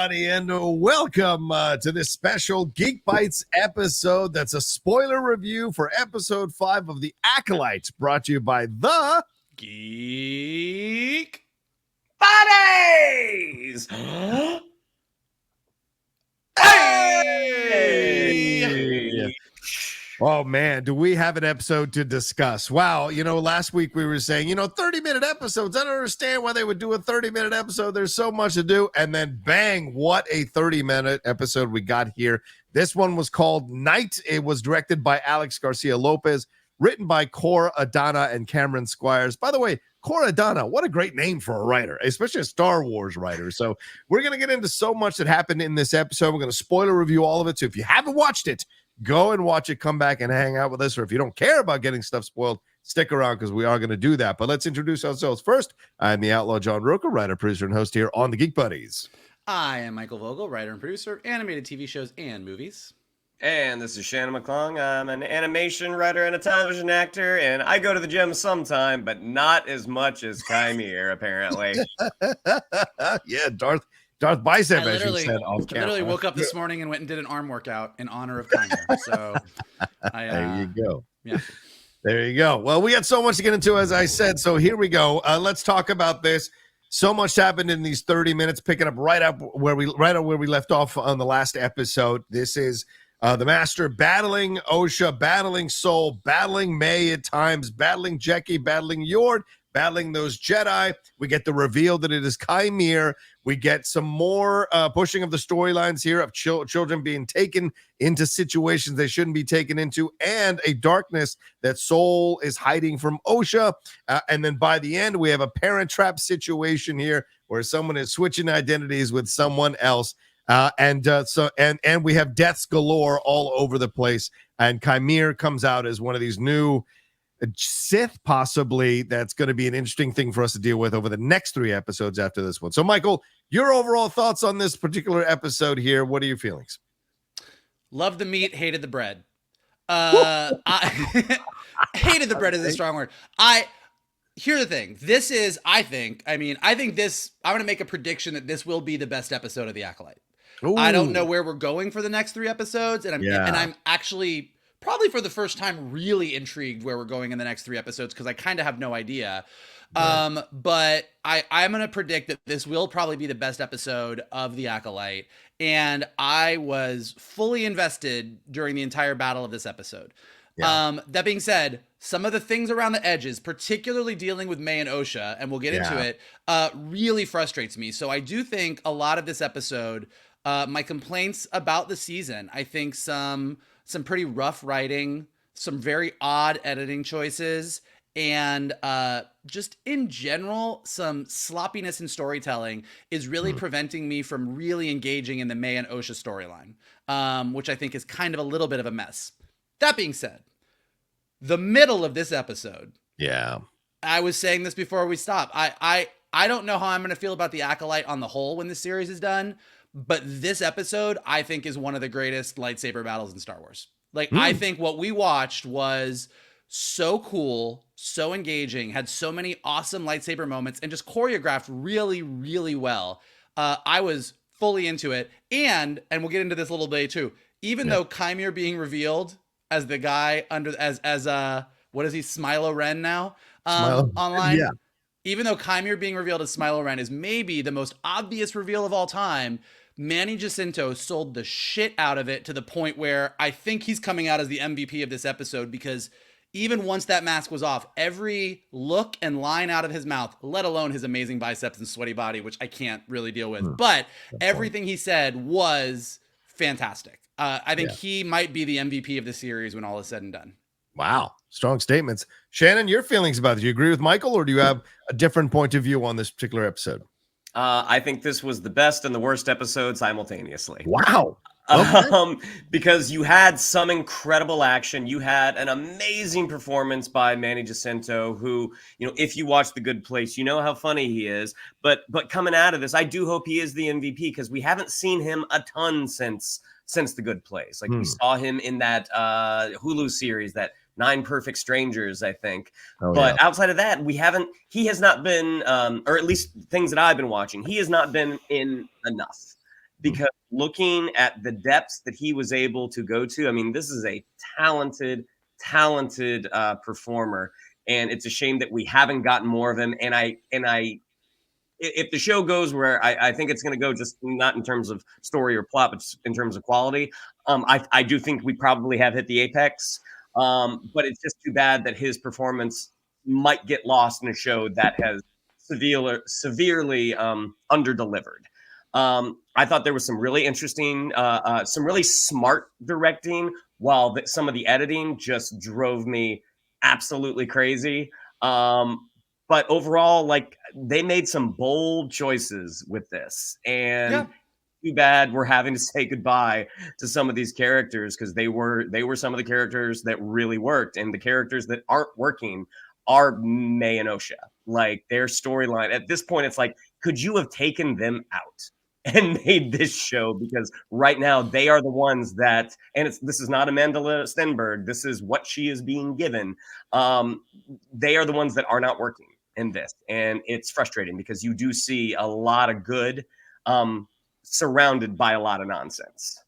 everybody, and welcome to this special Geek Bites episode that's a spoiler review for episode 5 of The Acolyte, brought to you by the Geek Buddies. Hey! Oh, man, do we have an episode to discuss? Wow, last week we were saying, 30-minute episodes. I don't understand why they would do a 30-minute episode. There's so much to do. And then, bang, what a 30-minute episode we got here. This one was called Night. It was directed by Alex Garcia Lopez, written by Cora Adana and Cameron Squires. By the way, Cora Adana, what a great name for a writer, especially a Star Wars writer. So we're going to get into so much that happened in this episode. We're going to spoiler review all of it. So if you haven't watched it, go and watch it, come back and hang out with us. Or if you don't care about getting stuff spoiled, stick around because we are going to do that. But let's introduce ourselves first. I'm the outlaw John Rocha, writer, producer, and host here on the Geek Buddies. I am Michael Vogel, writer and producer of animated TV shows and movies. And this is Shannon McClung. I'm an animation writer and a television actor, and I go to the gym sometime, but not as much as Qimir, apparently. Yeah, Darth Bicep, I as you said. I literally woke up this morning and went and did an arm workout in honor of Qimir. So there you go. Yeah. There you go. Well, we got so much to get into, as I said. So here we go. Let's talk about this. So much happened in these 30 minutes, picking up right where we left off on the last episode. This is the Master battling Osha, battling Soul, battling Mae at times, battling Jecki, battling Yord, battling those Jedi. We get the reveal that it is Qimir. We get some more pushing of the storylines here of children being taken into situations they shouldn't be taken into, and a darkness that Soul is hiding from Osha. And then by the end, we have a parent trap situation here where someone is switching identities with someone else. And we have deaths galore all over the place. And Qimir comes out as one of these new Sith, possibly. That's going to be an interesting thing for us to deal with over the next 3 episodes after this one. So, Michael, your overall thoughts on this particular episode here? What are your feelings? Loved the meat, hated the bread. I hated the bread is a strong word. Here's the thing. This is, I think I'm going to make a prediction that this will be the best episode of The Acolyte. Ooh. I don't know where we're going for the next 3 episodes, and I'm actually probably for the first time really intrigued where we're going in the next 3 episodes because I kind of have no idea. Yeah. But I'm going to predict that this will probably be the best episode of The Acolyte, and I was fully invested during the entire battle of this episode. Yeah. That being said, some of the things around the edges, particularly dealing with Mae and Osha, and we'll get into it, really frustrates me. So I do think a lot of this episode, my complaints about the season, I think some pretty rough writing, some very odd editing choices, and just in general, some sloppiness in storytelling is really preventing me from really engaging in the Mae and Osha storyline, which I think is kind of a little bit of a mess. That being said, the middle of this episode. Yeah. I was saying this before we stopped. I don't know how I'm going to feel about The Acolyte on the whole when this series is done, but this episode I think is one of the greatest lightsaber battles in Star Wars. I think what we watched was so cool, so engaging, had so many awesome lightsaber moments, and just choreographed really, really well. I was fully into it. And we'll get into this a little bit too. Even though Qimir being revealed as the guy as what is he, Smilo Ren now online? Yeah. Even though Qimir being revealed as Smilo Ren is maybe the most obvious reveal of all time, Manny Jacinto sold the shit out of it to the point where I think he's coming out as the MVP of this episode, because even once that mask was off, every look and line out of his mouth, let alone his amazing biceps and sweaty body, which I can't really deal with, but everything he said was fantastic. I think he might be the MVP of the series when all is said and done. Wow. Strong statements. Shannon, your feelings about it. Do you agree with Michael, or do you have a different point of view on this particular episode? I think this was the best and the worst episode simultaneously. Wow. Okay. Because you had some incredible action. You had an amazing performance by Manny Jacinto, who, if you watch The Good Place, you know how funny he is. But coming out of this, I do hope he is the MVP, because we haven't seen him a ton since The Good Place. We saw him in that Hulu series, that 9 Perfect Strangers, I think. But outside of that, he has not been, or at least things that I've been watching, he has not been in enough. because looking at the depths that he was able to go to, I mean, this is a talented performer, and it's a shame that we haven't gotten more of him. And if the show goes where I think it's going to go, just not in terms of story or plot, but in terms of quality, I do think we probably have hit the apex. But it's just too bad that his performance might get lost in a show that has severely underdelivered. I thought there was some really interesting, some really smart directing, while some of the editing just drove me absolutely crazy. But overall, like, they made some bold choices with this, and too bad we're having to say goodbye to some of these characters, because they were some of the characters that really worked, and the characters that aren't working are Mae and Osha. Like, their storyline at this point, it's like, could you have taken them out and made this show? Because right now they are the ones that, and this is not Amandla Stenberg, this is what she is being given. They are the ones that are not working in this, and it's frustrating because you do see a lot of good surrounded by a lot of nonsense.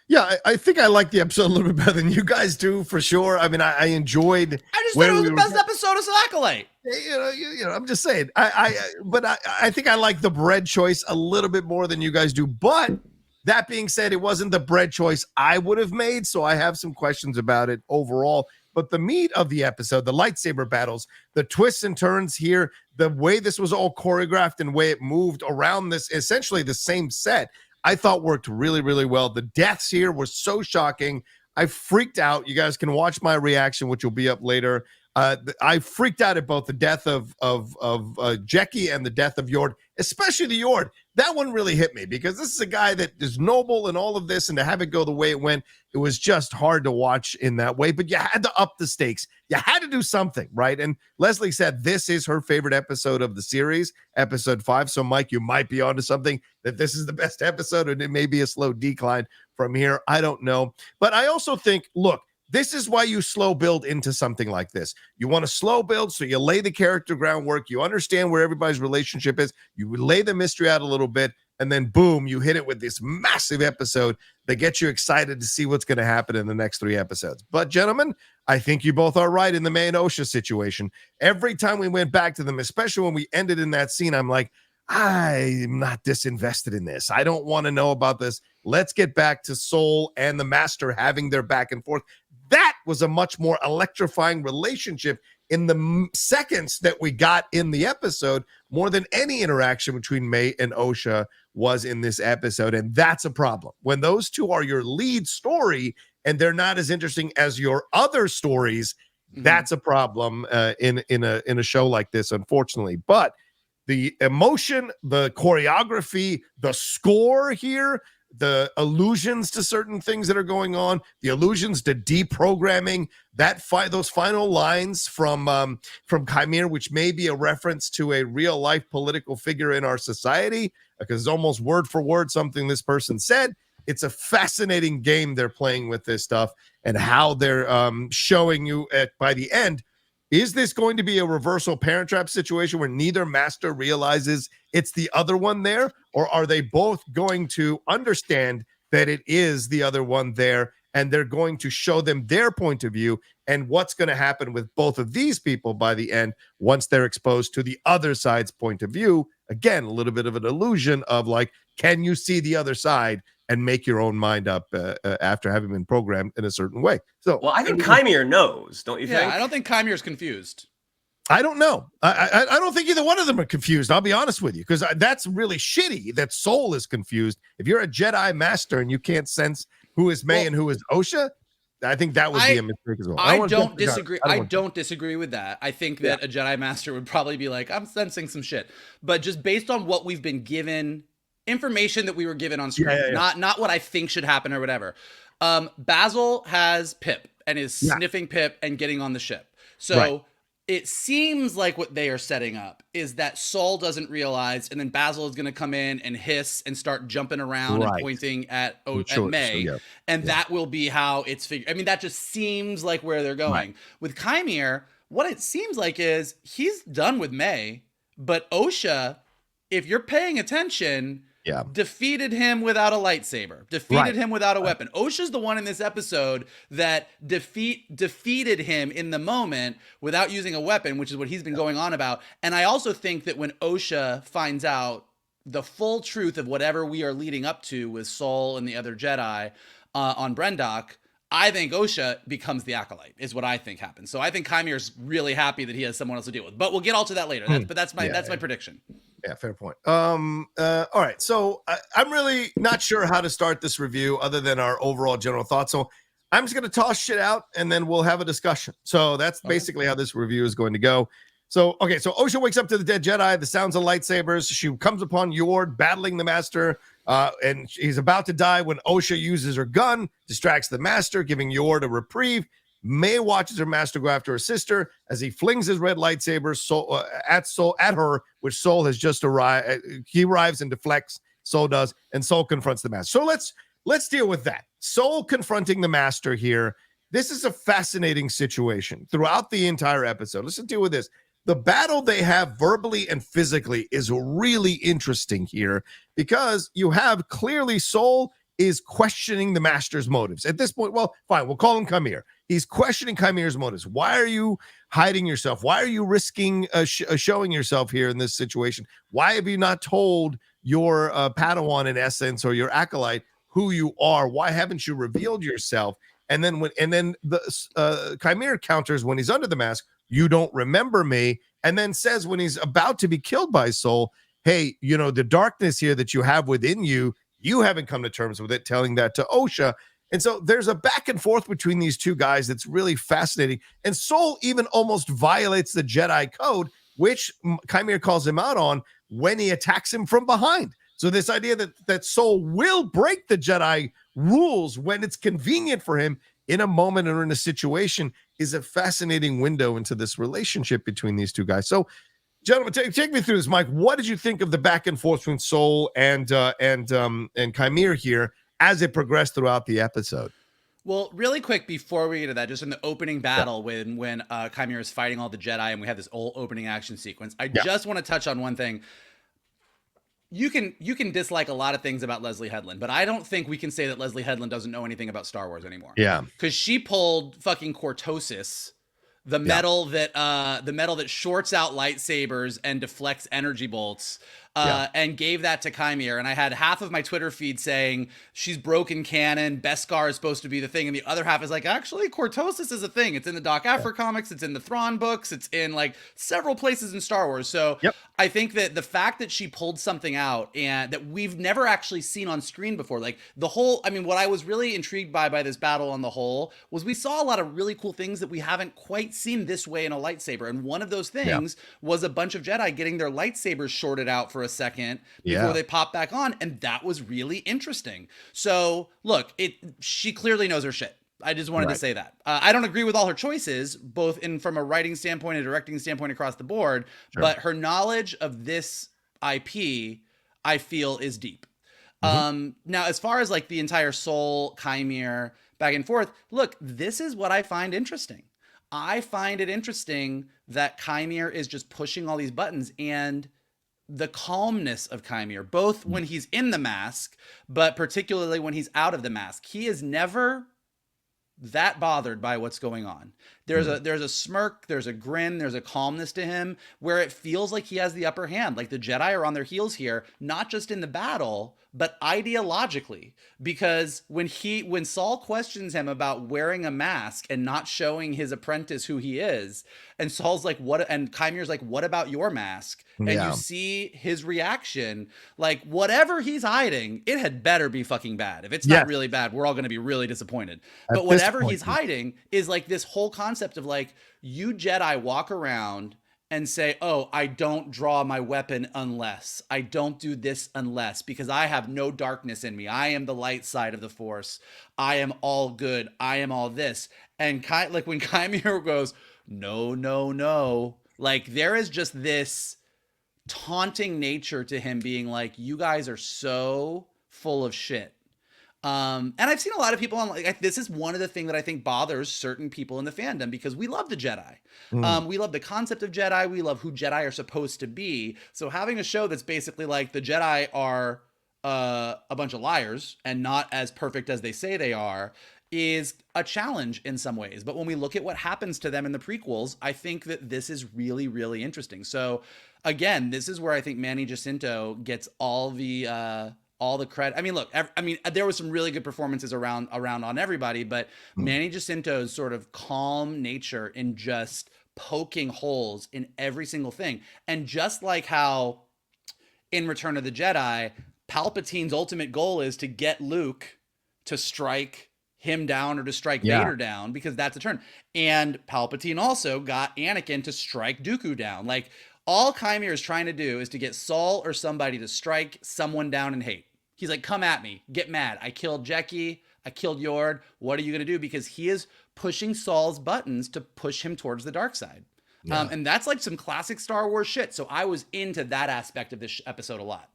Yeah, I think I like the episode a little bit better than you guys do, for sure. I mean, I enjoyed. I just thought it was the best episode of Acolyte. You know, I'm just saying. But I think I like the bread choice a little bit more than you guys do. But that being said, it wasn't the bread choice I would have made, so I have some questions about it overall. But the meat of the episode, the lightsaber battles, the twists and turns here, the way this was all choreographed and the way it moved around this, essentially the same set, I thought worked really, really well. The deaths here were so shocking. I freaked out. You guys can watch my reaction, which will be up later. I freaked out at both the death of Jecki and the death of Yord, especially the Yord. That one really hit me because this is a guy that is noble in all of this, and to have it go the way it went, it was just hard to watch in that way. But you had to up the stakes. You had to do something, right? And Leslye said this is her favorite episode of the series, episode 5. So, Mike, you might be onto something, that this is the best episode, and it may be a slow decline from here. I don't know. But I also think, look, this is why you slow build into something like this. You want to slow build, so you lay the character groundwork. You understand where everybody's relationship is. You lay the mystery out a little bit, and then boom, you hit it with this massive episode that gets you excited to see what's going to happen in the next 3 episodes. But, gentlemen, I think you both are right in the Mae and Osha situation. Every time we went back to them, especially when we ended in that scene, I'm like, I'm not disinvested in this. I don't want to know about this. Let's get back to Soul and the Master having their back and forth. That was a much more electrifying relationship in the seconds that we got in the episode, more than any interaction between Mae and Osha was in this episode. And that's a problem. When those two are your lead story and they're not as interesting as your other stories, that's a problem in a show like this, unfortunately. But the emotion, the choreography, the score here, the allusions to certain things that are going on, the allusions to deprogramming, those final lines from Qimir, which may be a reference to a real life political figure in our society, because it's almost word for word something this person said. It's a fascinating game they're playing with this stuff, and how they're showing you by the end. Is this going to be a reversal Parent Trap situation where neither master realizes it's the other one there? Or are they both going to understand that it is the other one there, and they're going to show them their point of view and what's going to happen with both of these people by the end once they're exposed to the other side's point of view? Again, a little bit of an illusion of like, can you see the other side and make your own mind up after having been programmed in a certain way? So, well, I think Qimir knows, don't you think? Yeah, I don't think Qimir's confused. I don't know. I don't think either one of them are confused. I'll be honest with you, because that's really shitty that Soul is confused. If you're a Jedi master and you can't sense who is Mae and who is Osha, I think that would be a mistake as well. I don't disagree. I don't disagree with that. I think that a Jedi master would probably be like, I'm sensing some shit. But just based on what we've been given, information that we were given on screen, not what I think should happen or whatever. Basil has Pip and is sniffing Pip and getting on the ship. So it seems like what they are setting up is that Saul doesn't realize, and then Basil is going to come in and hiss and start jumping around and pointing at Mae, and that will be how it's figured. I mean, that just seems like where they're going. With Qimir, what it seems like is he's done with Mae, but Osha, if you're paying attention, defeated him without a lightsaber, defeated him without a weapon. Osha's the one in this episode that defeated him in the moment without using a weapon, which is what he's been going on about. And I also think that when Osha finds out the full truth of whatever we are leading up to with Sol and the other Jedi on Brendok, I think Osha becomes the Acolyte, is what I think happens. So I think Qimir's really happy that he has someone else to deal with. But we'll get all to that later. That's my prediction. Yeah, fair point. All right. So I'm really not sure how to start this review other than our overall general thoughts. So I'm just going to toss shit out and then we'll have a discussion. So that's basically how this review is going to go. So Osha wakes up to the dead Jedi, the sounds of lightsabers. She comes upon Yord battling the Master, and he's about to die when Osha uses her gun, distracts the Master, giving Yord a reprieve. Mae watches her Master go after her sister as he flings his red lightsaber at her, which Sol has just arrived. He arrives and deflects. Sol does, and Sol confronts the Master. So let's deal with that. Sol confronting the Master here. This is a fascinating situation throughout the entire episode. Let's deal with this. The battle they have verbally and physically is really interesting here because you have clearly Sol is questioning the Master's motives. At this point, well, fine, we'll call him Qimir. He's questioning Qimir's motives. Why are you hiding yourself? Why are you risking showing yourself here in this situation? Why have you not told your Padawan, in essence, or your Acolyte who you are? Why haven't you revealed yourself? And then the Qimir counters when he's under the mask, you don't remember me, and then says when he's about to be killed by Sol, hey, the darkness here that you have within you, you haven't come to terms with it, telling that to Osha. And so there's a back and forth between these two guys that's really fascinating. And Sol even almost violates the Jedi code, which Qimir calls him out on when he attacks him from behind. So this idea that Sol will break the Jedi rules when it's convenient for him in a moment or in a situation is a fascinating window into this relationship between these two guys. So, gentlemen, take me through this. Mike, what did you think of the back and forth between Sol and Qimir here as it progressed throughout the episode? Well, really quick before we get to that, just in the opening battle when Qimir is fighting all the Jedi and we have this whole opening action sequence, I just want to touch on one thing. You can dislike a lot of things about Leslye Headland, but I don't think we can say that Leslye Headland doesn't know anything about Star Wars anymore. Yeah, because she pulled fucking cortosis, the metal that shorts out lightsabers and deflects energy bolts, and gave that to Qimir. And I had half of my Twitter feed saying she's broken canon, Beskar is supposed to be the thing, and the other half is like, actually, cortosis is a thing. It's in the Doc Afra comics, it's in the Thrawn books, it's in like several places in Star Wars. So I think that the fact that she pulled something out and that we've never actually seen on screen before, like the whole, I mean, what I was really intrigued by this battle on the whole was we saw a lot of really cool things that we haven't quite seen this way in a lightsaber. And one of those things was a bunch of Jedi getting their lightsabers shorted out for a second before they pop back on. And that was really interesting. So look, she clearly knows her shit. I just wanted to say that. I don't agree with all her choices, both from a writing standpoint and directing standpoint across the board, but her knowledge of this IP, I feel, is deep. Now, as far as like the entire Sol, Qimir, back and forth, look, this is what I find interesting. I find it interesting that Qimir is just pushing all these buttons, and the calmness of Qimir, both when he's in the mask, but particularly when he's out of the mask. He is never that bothered by what's going on. There's a smirk, there's a grin, there's a calmness to him where it feels like he has the upper hand. Like the Jedi are on their heels here, not just in the battle, but ideologically. Because when Sol questions him about wearing a mask and not showing his apprentice who he is, and Saul's like, what? And Qimir's like, what about your mask? And you see his reaction, like whatever he's hiding, it had better be fucking bad. If it's not really bad, we're all going to be really disappointed. But whatever he's hiding is like this whole concept of like, you Jedi walk around and say, oh, I don't draw my weapon unless, I don't do this unless, because I have no darkness in me. I am the light side of the Force. I am all good. I am all this. And like when Qimir goes, no, no, no, like there is just this taunting nature to him being like, you guys are so full of shit. And I've seen a lot of people on like, this is one of the things that I think bothers certain people in the fandom, because we love the Jedi. We love the concept of Jedi. We love who Jedi are supposed to be. So having a show that's basically like the Jedi are a bunch of liars and not as perfect as they say they are is a challenge in some ways. But when we look at what happens to them in the prequels, I think that this is really, really interesting. So again, this is where I think Manny Jacinto gets all the credit. I mean, look, there was some really good performances around on everybody, but Manny Jacinto's sort of calm nature in just poking holes in every single thing. And just like how in Return of the Jedi, Palpatine's ultimate goal is to get Luke to strike him down or to strike Vader down, because that's a turn. And Palpatine also got Anakin to strike Dooku down. Like, all Qimir is trying to do is to get Saul or somebody to strike someone down and hate. He's like, come at me, get mad. I killed Jecki, I killed Yord. What are you going to do? Because he is pushing Saul's buttons to push him towards the dark side. Yeah. And that's like some classic Star Wars shit. So I was into that aspect of this episode a lot.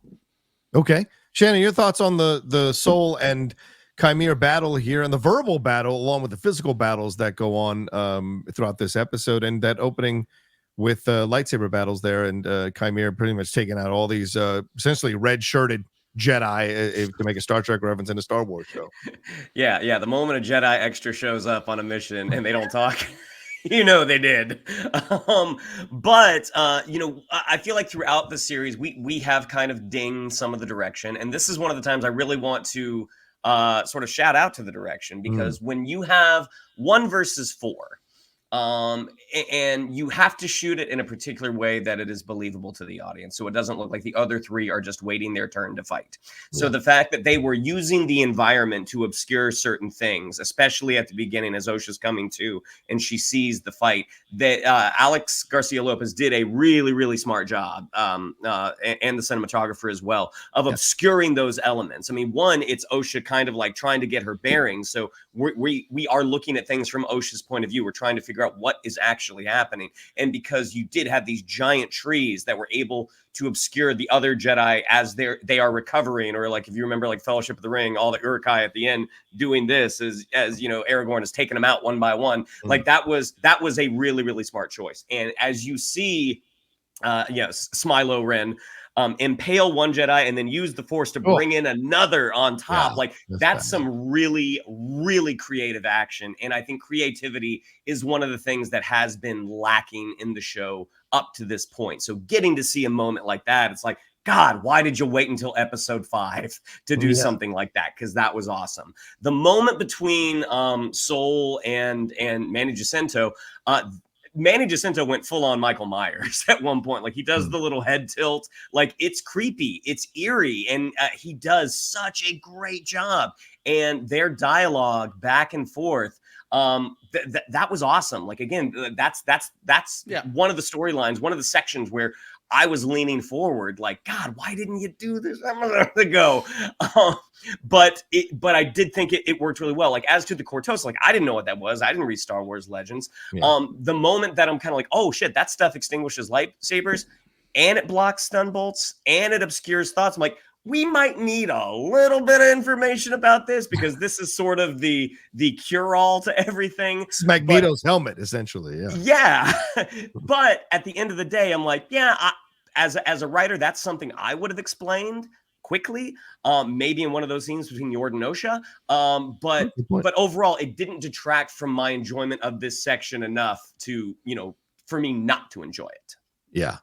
Okay. Shannon, your thoughts on the Soul and Qimir battle here, and the verbal battle along with the physical battles that go on throughout this episode, and that opening with lightsaber battles there, and Qimir pretty much taking out all these essentially red-shirted Jedi to make a Star Trek reference in a Star Wars show. Yeah. The moment a Jedi extra shows up on a mission and they don't talk, you know they did. But I feel like throughout the series, we have kind of dinged some of the direction, and this is one of the times I really want to sort of shout out to the direction, because when you have 1 versus 4, and you have to shoot it in a particular way that it is believable to the audience, so it doesn't look like the other 3 are just waiting their turn to fight. So the fact that they were using the environment to obscure certain things, especially at the beginning as Osha's coming to and she sees the fight, that Alex Garcia Lopez did a really, really smart job, and the cinematographer as well, of obscuring those elements. I mean, one, it's Osha kind of like trying to get her bearings, so we are looking at things from Osha's point of view. We're trying to figure out what is actually happening. And because you did have these giant trees that were able to obscure the other Jedi as they are recovering, or like if you remember like Fellowship of the Ring, all the Uruk-hai at the end doing this as Aragorn is taking them out one by one. Like that was a really, really smart choice. And as you see, Smilo Ren impale one Jedi and then use the Force to bring in another on top. That's some really, really creative action. And I think creativity is one of the things that has been lacking in the show up to this point. So getting to see a moment like that, it's like, God, why did you wait until episode 5 to do something like that? Because that was awesome. The moment between Soul and Manny Jacinto, Manny Jacinto went full on Michael Myers at one point. Like, he does the little head tilt. Like, it's creepy, it's eerie, and he does such a great job. And their dialogue back and forth, that was awesome. Like, again, that's one of the storylines, one of the sections where I was leaning forward, like, God, why didn't you do this a minute ago? But I did think it worked really well. Like, as to the Cortos, like, I didn't know what that was. I didn't read Star Wars Legends. The moment that I'm kind of like, oh shit, that stuff extinguishes lightsabers, and it blocks stun bolts, and it obscures thoughts. I'm like, we might need a little bit of information about this, because this is sort of the cure-all to everything. It's Magneto's helmet, essentially. Yeah. But at the end of the day, I'm like, as a writer, that's something I would have explained quickly, maybe in one of those scenes between Yord and Osha. But overall, it didn't detract from my enjoyment of this section enough to, for me not to enjoy it. Yeah,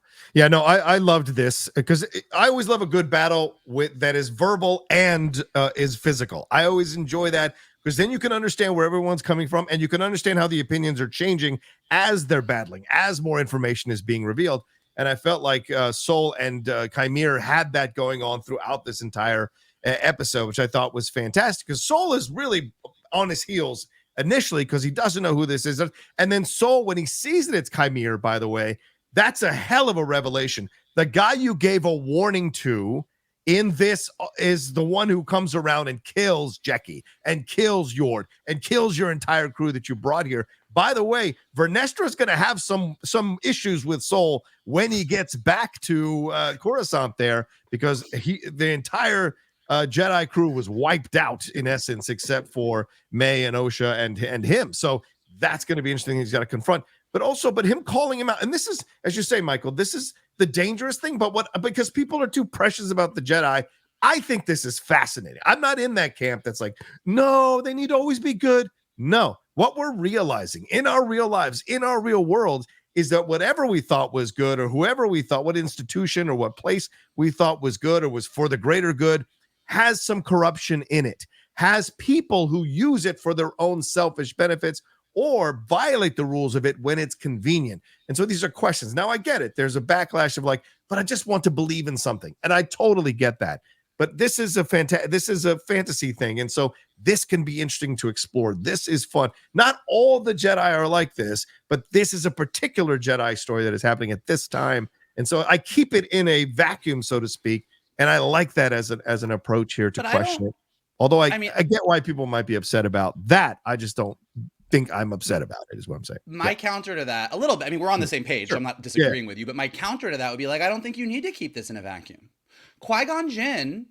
no, I loved this, because I always love a good battle that is verbal and is physical. I always enjoy that, because then you can understand where everyone's coming from, and you can understand how the opinions are changing as they're battling, as more information is being revealed. And I felt like Soul and Qimir had that going on throughout this entire episode, which I thought was fantastic, because Soul is really on his heels initially, because he doesn't know who this is. And then Soul, when he sees that it's Qimir, by the way, that's a hell of a revelation. The guy you gave a warning to in this is the one who comes around and kills Jecki and kills Yord and kills your entire crew that you brought here. By the way, Vernestra is going to have some issues with Soul when he gets back to Coruscant there, because the entire Jedi crew was wiped out in essence, except for Mae and Osha and him. So that's going to be interesting. He's got to confront. But him calling him out, and this is, as you say, Michael, this is the dangerous thing. But because people are too precious about the Jedi, I think this is fascinating. I'm not in that camp that's like, no, they need to always be good. No, what we're realizing in our real lives, in our real world, is that whatever we thought was good, or whoever we thought, what institution or what place we thought was good or was for the greater good, has some corruption in it, has people who use it for their own selfish benefits or violate the rules of it when it's convenient. And so these are questions. Now I get it. There's a backlash of like, but I just want to believe in something. And I totally get that. But this is a fantasy thing. And so this can be interesting to explore. This is fun. Not all the Jedi are like this, but this is a particular Jedi story that is happening at this time. And so I keep it in a vacuum, so to speak. And I like that as an approach here to question it. Although I get why people might be upset about that. I just don't think I'm upset about it, is what I'm saying. My counter to that, a little bit, I mean, we're on the same page. So I'm not disagreeing with you, but my counter to that would be like, I don't think you need to keep this in a vacuum. Qui-Gon Jinn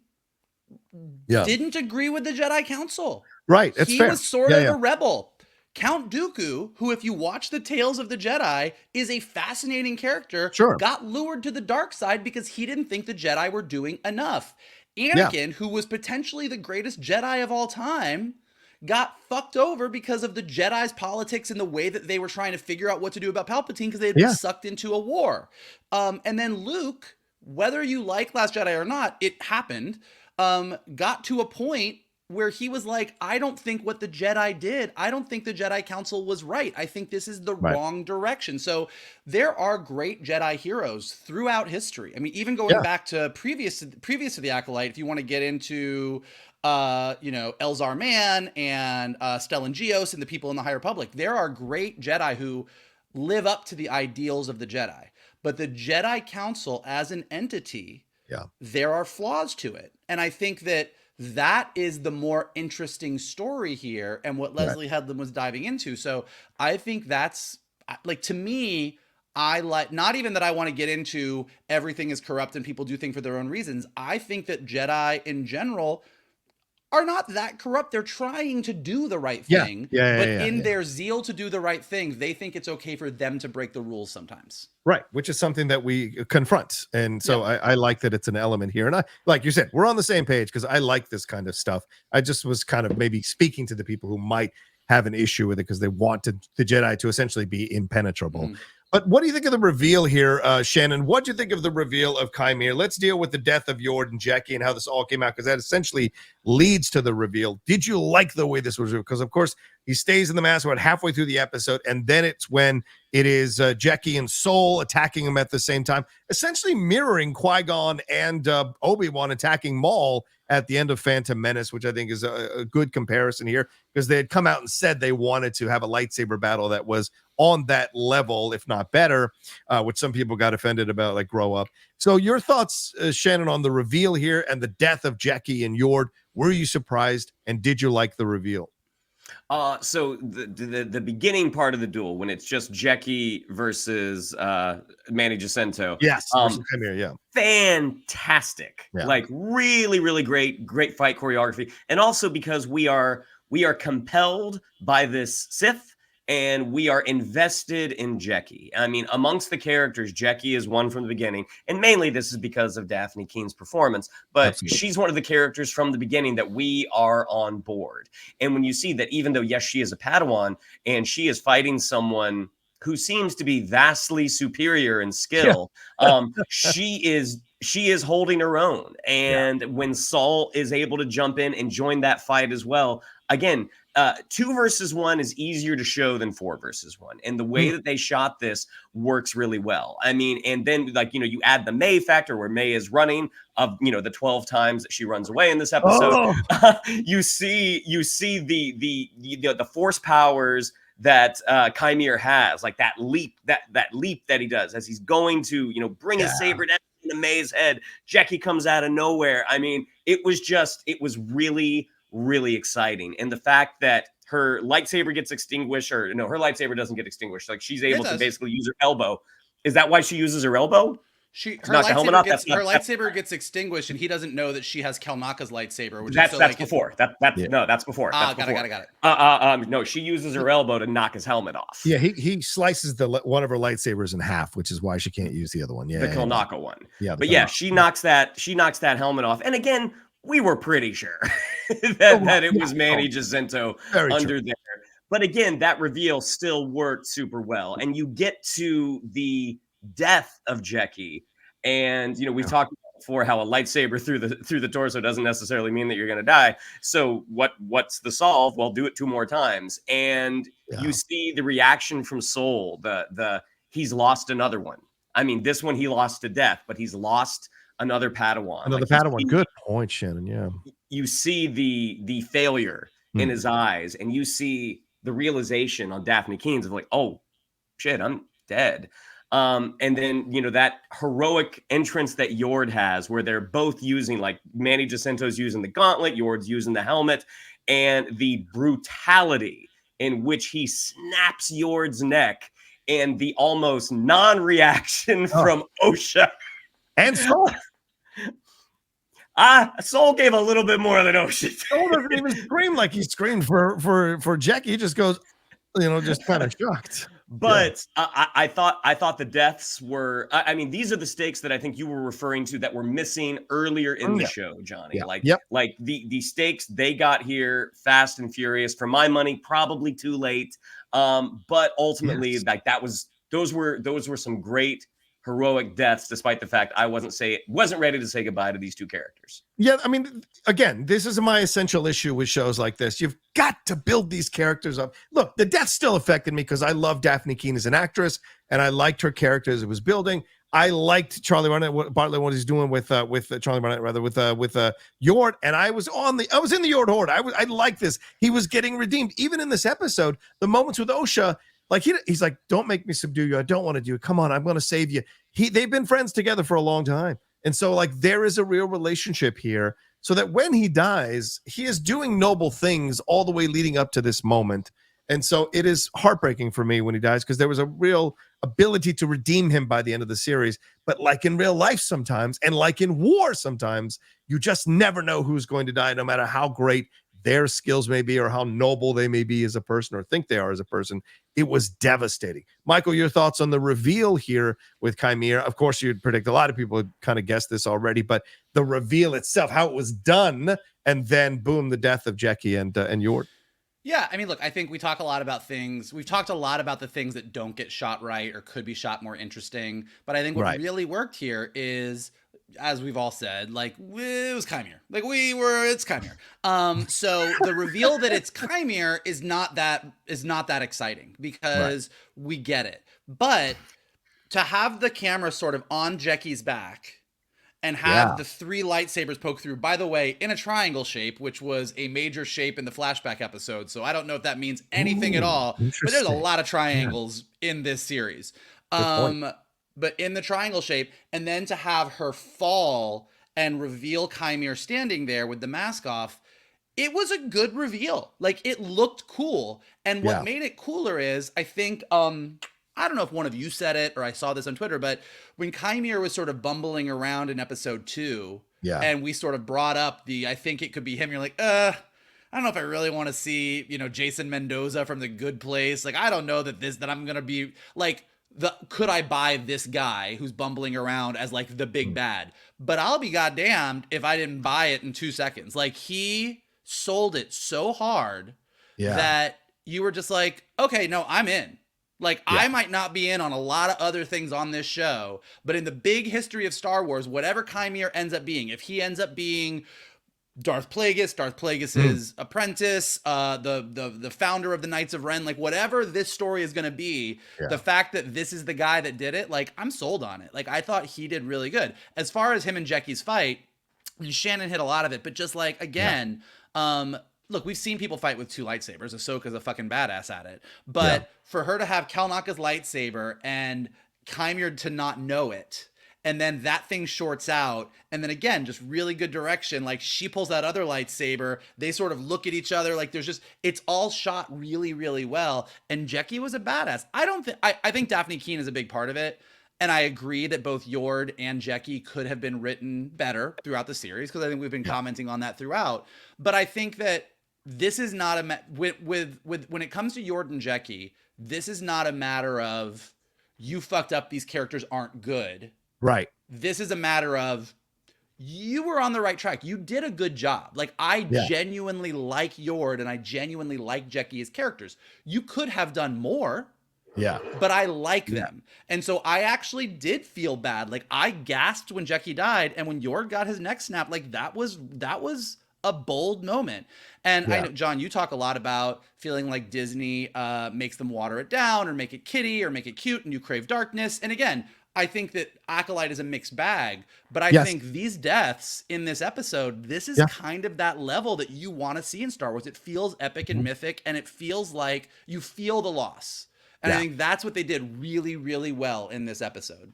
didn't agree with the Jedi Council. Right. It's he fair. was sort of a rebel. Count Dooku, who, if you watch the Tales of the Jedi, is a fascinating character, got lured to the dark side because he didn't think the Jedi were doing enough. Anakin, who was potentially the greatest Jedi of all time, got fucked over because of the Jedi's politics and the way that they were trying to figure out what to do about Palpatine because they had been sucked into a war. And then Luke, whether you like Last Jedi or not, it happened, got to a point where he was like, I don't think what the Jedi did, I don't think the Jedi Council was right. I think this is the wrong direction. So there are great Jedi heroes throughout history. I mean, even going back to previous to the Acolyte, if you want to get into Elzar Mann and Stellan Gios and the people in the High Republic, there are great Jedi who live up to the ideals of the Jedi. But the Jedi Council as an entity, there are flaws to it. And I think that is the more interesting story here and what Leslye Headland was diving into. So I think that's, like, to me, I like, not even that I want to get into everything is corrupt and people do things for their own reasons. I think that Jedi in general are not that corrupt. They're trying to do the right thing, but in their zeal to do the right thing, they think it's okay for them to break the rules sometimes. Right. Which is something that we confront. And so I like that it's an element here. And I, like you said, we're on the same page because I like this kind of stuff. I just was kind of maybe speaking to the people who might have an issue with it because they want the Jedi to essentially be impenetrable. But what do you think of the reveal here, Shannon? What do you think of the reveal of Qimir? Let's deal with the death of Yord and Jecki and how this all came out, because that essentially leads to the reveal. Did you like the way this was revealed? Because, of course, he stays in the mask about halfway through the episode, and then it's when it is Jecki and Sol attacking him at the same time, essentially mirroring Qui-Gon and Obi-Wan attacking Maul at the end of Phantom Menace, which I think is a good comparison here, because they had come out and said they wanted to have a lightsaber battle that was on that level, if not better, which some people got offended about, like, grow up. So your thoughts, Shannon, on the reveal here and the death of Jecki and Yord. Were you surprised, and did you like the reveal? So the beginning part of the duel, when it's just Jecki versus Manny Jacinto. Yes, Qimir, fantastic. Like, really, really great fight choreography. And also because we are compelled by this Sith, and we are invested in Jecki. I mean, amongst the characters, Jecki is one from the beginning, and mainly this is because of Dafne Keen's performance, but she's one of the characters from the beginning that we are on board. And when you see that, even though, yes, she is a Padawan, and she is fighting someone who seems to be vastly superior in skill, she is holding her own. And when Sol is able to jump in and join that fight as well, again, 2 versus 1 is easier to show than 4 versus 1. And the way that they shot this works really well. I mean, and then, like, you add the Mae factor, where Mae is running of, the 12 times that she runs away in this episode. You see the force powers that Qimir has, like that leap that he does as he's going to, bring his saber down into Mae's head. Jecki comes out of nowhere. I mean, it was really, really exciting. And the fact that her lightsaber gets extinguished, or no, her lightsaber doesn't get extinguished. Like, she's able to basically use her elbow. Is that why she uses her elbow? Her knock the helmet lightsaber off. gets her lightsaber gets extinguished, and he doesn't know that she has Kelnaka's lightsaber. Which That's is so that's like before. No, that's before. That's got before. it. No, she uses her elbow to knock his helmet off. Yeah, he slices one of her lightsabers in half, which is why she can't use the other one. Yeah, the Kelnaka one. Yeah, but yeah, she knocks that helmet off. And again, we were pretty sure that it was Manny Jacinto under there. But again, that reveal still worked super well. And you get to the death of Jecki, and we've talked about before how a lightsaber through the torso doesn't necessarily mean that you're going to die. So what's the solve? Well, do it 2 more times, and you see the reaction from Soul. The he's lost another one. I mean, this one he lost to death, but he's lost another Padawan. Another Padawan. Good point, Shannon. Yeah. You see the failure in his eyes, and you see the realization on Dafne Keen's of like, oh shit, I'm dead. And then that heroic entrance that Yord has, where they're both using, like, Manny Jacinto's using the gauntlet, Yord's using the helmet, and the brutality in which he snaps Yord's neck, and the almost non-reaction from Osha and Soul. Soul gave a little bit more than Osha. Soul doesn't even scream like he screamed for Jecki. He just goes, just kind of shocked. But I thought the deaths were. I mean, these are the stakes that I think you were referring to that were missing earlier in the show, Johnny. Like the stakes they got here fast and furious. For my money, probably too late. But ultimately, like those were some great heroic deaths, despite the fact I wasn't ready to say goodbye to these two characters. Yeah, I mean, again, this is my essential issue with shows like this. You've got to build these characters up. Look, the death still affected me because I love Dafne Keen as an actress, and I liked her character as it was building. I liked Charlie Bartlett, what he's doing with Charlie Barnett, rather, with Yord, and I was in the Yord horde. I like this. He was getting redeemed, even in this episode. The moments with Osha. Like he's like, don't make me subdue you. I don't want to do it. Come on, I'm going to save you. They've been friends together for a long time. And so like there is a real relationship here so that when he dies, he is doing noble things all the way leading up to this moment. And so it is heartbreaking for me when he dies because there was a real ability to redeem him by the end of the series. But like in real life sometimes, and like in war sometimes, you just never know who's going to die, no matter how great their skills may be or how noble they may be as a person or think they are as a person. It was devastating. Michael, your thoughts on the reveal here with Qimir? Of course, you'd predict, a lot of people had kind of guessed this already, but the reveal itself, how it was done, and then boom, the death of Jecki and Yord. Yeah, I mean, look, I think we talk a lot about things. We've talked a lot about the things that don't get shot right or could be shot more interesting. But I think what really worked here is, as we've all said, like, it was Qimir. Like, it's Qimir. So the reveal that it's Qimir is not that exciting because we get it. But to have the camera sort of on Jecki's back and have the 3 lightsabers poke through, by the way, in a triangle shape, which was a major shape in the flashback episode. So I don't know if that means anything at all, but there's a lot of triangles in this series. But in the triangle shape, and then to have her fall and reveal Qimir standing there with the mask off, it was a good reveal. Like, it looked cool. And what made it cooler is, I think, I don't know if one of you said it or I saw this on Twitter, but when Qimir was sort of bumbling around in episode 2, and we sort of brought up I think it could be him, you're like, I don't know if I really want to see, Jason Mendoza from The Good Place. Like, I don't know that I'm going to be like, could I buy this guy who's bumbling around as like the big bad? But I'll be goddamned if I didn't buy it in 2 seconds. Like, he sold it so hard that you were just like, okay, no, I'm in. Like, I might not be in on a lot of other things on this show, but in the big history of Star Wars, whatever Qimir ends up being, if he ends up being Darth Plagueis's apprentice, the founder of the Knights of Ren, like, whatever this story is going to be, the fact that this is the guy that did it, like, I'm sold on it. Like, I thought he did really good. As far as him and Jecki's fight, Shannon hit a lot of it, but just like, again, look, we've seen people fight with 2 lightsabers. Ahsoka's a fucking badass at it. But for her to have Kelnaka's lightsaber and Qimir to not know it, and then that thing shorts out, and then again, just really good direction. Like, she pulls that other lightsaber, they sort of look at each other, like, it's all shot really, really well. And Jecki was a badass. I think Dafne Keen is a big part of it. And I agree that both Yord and Jecki could have been written better throughout the series, because I think we've been commenting on that throughout. But I think that this is not a with when it comes to Yord and Jecki, this is not a matter of you fucked up, these characters aren't good. Right. This is a matter of you were on the right track. You did a good job. Like, I genuinely like Yord and I genuinely like Jecki as characters. You could have done more. Yeah. But I like them. And so I actually did feel bad. Like, I gasped when Jecki died, and when Yord got his neck snapped, like, that was a bold moment. And I know, John, you talk a lot about feeling like Disney makes them water it down or make it kiddie or make it cute, and you crave darkness. And again, I think that Acolyte is a mixed bag, but I think these deaths in this episode, this is kind of that level that you want to see in Star Wars. It feels epic and mythic, and it feels like you feel the loss. And I think that's what they did really, really well in this episode.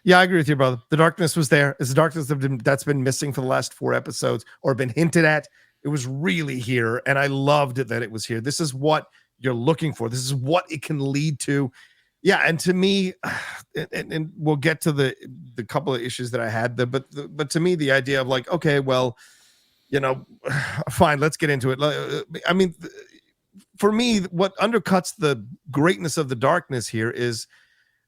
Yeah, I agree with you, brother. The darkness was there. It's the darkness that's been missing for the last 4 episodes, or been hinted at. It was really here, and I loved it that it was here. This is what you're looking for. This is what it can lead to. Yeah, and to me, and we'll get to the couple of issues that I had there, but to me, the idea of like, okay, well, fine, let's get into it. I mean, for me, what undercuts the greatness of the darkness here is,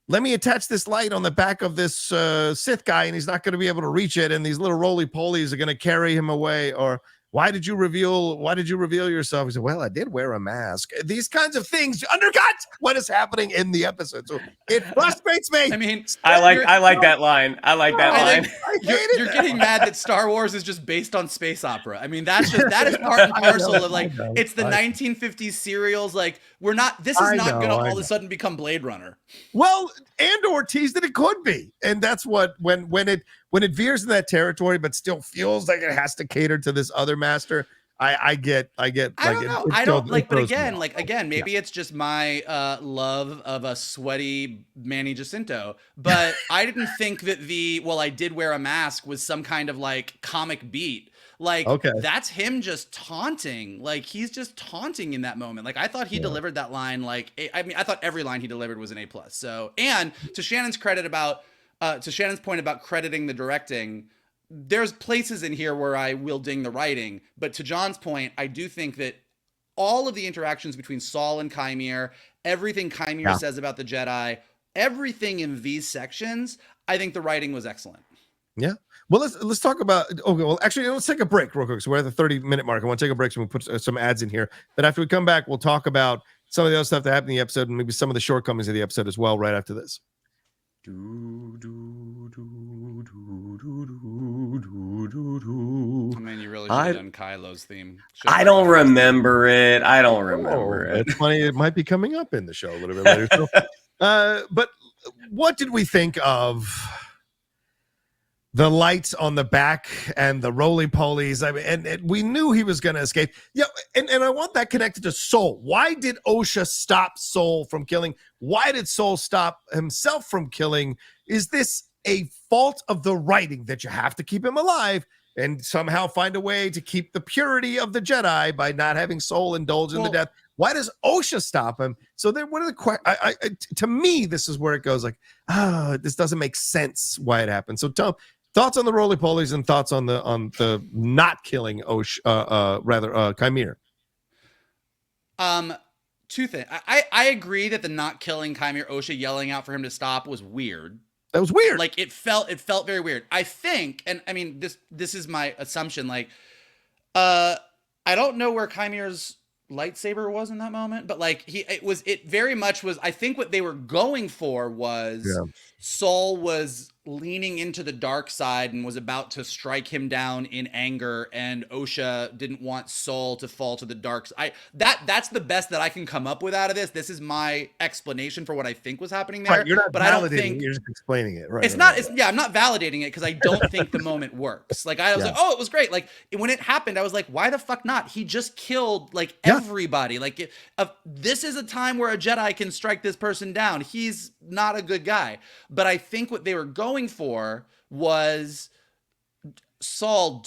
let me attach this light on the back of this Sith guy, and he's not going to be able to reach it, and these little roly-polies are going to carry him away. Or why did you reveal yourself? He said, well, I did wear a mask. These kinds of things undercut what is happening in the episode. So it frustrates me. I mean, I like that line. I like that line. You're getting mad that Star Wars is just based on space opera. I mean, that is part and parcel of, like, it's the 1950s serials. Like, this is not going to all of a sudden become Blade Runner. Well, Andor teased that it could be, and that's what when it veers in that territory, but still feels like it has to cater to this other master. I get. I don't know. I don't like, but again, maybe it's just my love of a sweaty Manny Jacinto. But I didn't think that I did wear a mask was some kind of like comic beat. Like, that's him just taunting. Like, he's just taunting in that moment. Like, I thought he delivered that line. Like, I thought every line he delivered was an A+. So, and to Shannon's credit to Shannon's point about crediting the directing, there's places in here where I will ding the writing. But to John's point, I do think that all of the interactions between Saul and Qimir, everything Qimir says about the Jedi, everything in these sections, I think the writing was excellent. Yeah. Well, let's talk about. Okay. Well, actually, let's take a break real quick. So we're at the 30-minute mark. I want to take a break, so we'll put some ads in here. But after we come back, we'll talk about some of the other stuff that happened in the episode, and maybe some of the shortcomings of the episode as well. Right after this. I mean, you really should have done Kylo's theme. I don't remember it. It. It's funny. It might be coming up in the show a little bit later. So, but what did we think of the lights on the back and the roly-polies? I mean, and we knew he was going to escape. Yeah, and I want that connected to Soul. Why did Osha stop Soul from killing? Why did Soul stop himself from killing? Is this a fault of the writing that you have to keep him alive and somehow find a way to keep the purity of the Jedi by not having Soul indulge in the death? Why does Osha stop him? So then, what are the to me, this is where it goes like, this doesn't make sense why it happened. So Tom, thoughts on the roly-polies and thoughts on the not killing Qimir. Two things. I agree that the not killing Qimir, Osha yelling out for him to stop, was weird. That was weird. Like, it felt very weird. I think, and I mean, this is my assumption. Like, I don't know where Chimir's lightsaber was in that moment, but like it very much was. I think what they were going for was Saul was leaning into the dark side and was about to strike him down in anger, and Osha didn't want Saul to fall to the dark side. That's the best that I can come up with out of this. This is my explanation for what I think was happening there. Right, you're not but validating, I don't think you're just explaining it. Right. I'm not validating it because I don't think the moment works. Like, I was like, oh, it was great. Like, when it happened, I was like, why the fuck not? He just killed like everybody. Like, this is a time where a Jedi can strike this person down. He's not a good guy. But I think what they were going for was Saul,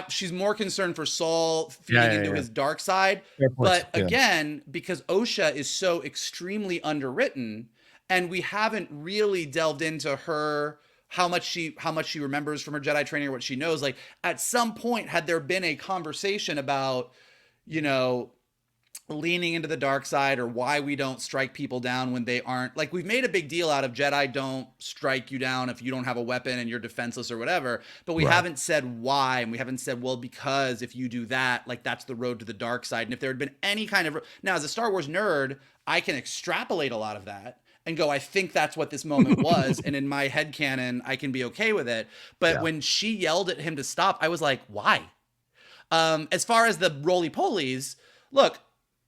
she's more concerned for Saul feeding into his dark side. But again, because Osha is so extremely underwritten, and we haven't really delved into her, how much she remembers from her Jedi training or what she knows. Like, at some point, had there been a conversation about, you know, leaning into the dark side, or why we don't strike people down when they aren't, like, we've made a big deal out of Jedi don't strike you down if you don't have a weapon and you're defenseless or whatever, but we haven't said why, and we haven't said, well, because if you do that, like, that's the road to the dark side. And if there had been any kind of, now as a Star Wars nerd, I can extrapolate a lot of that and go, I think that's what this moment was. And in my headcanon, I can be okay with it. But when she yelled at him to stop, I was like, why? As far as the roly-polies, look,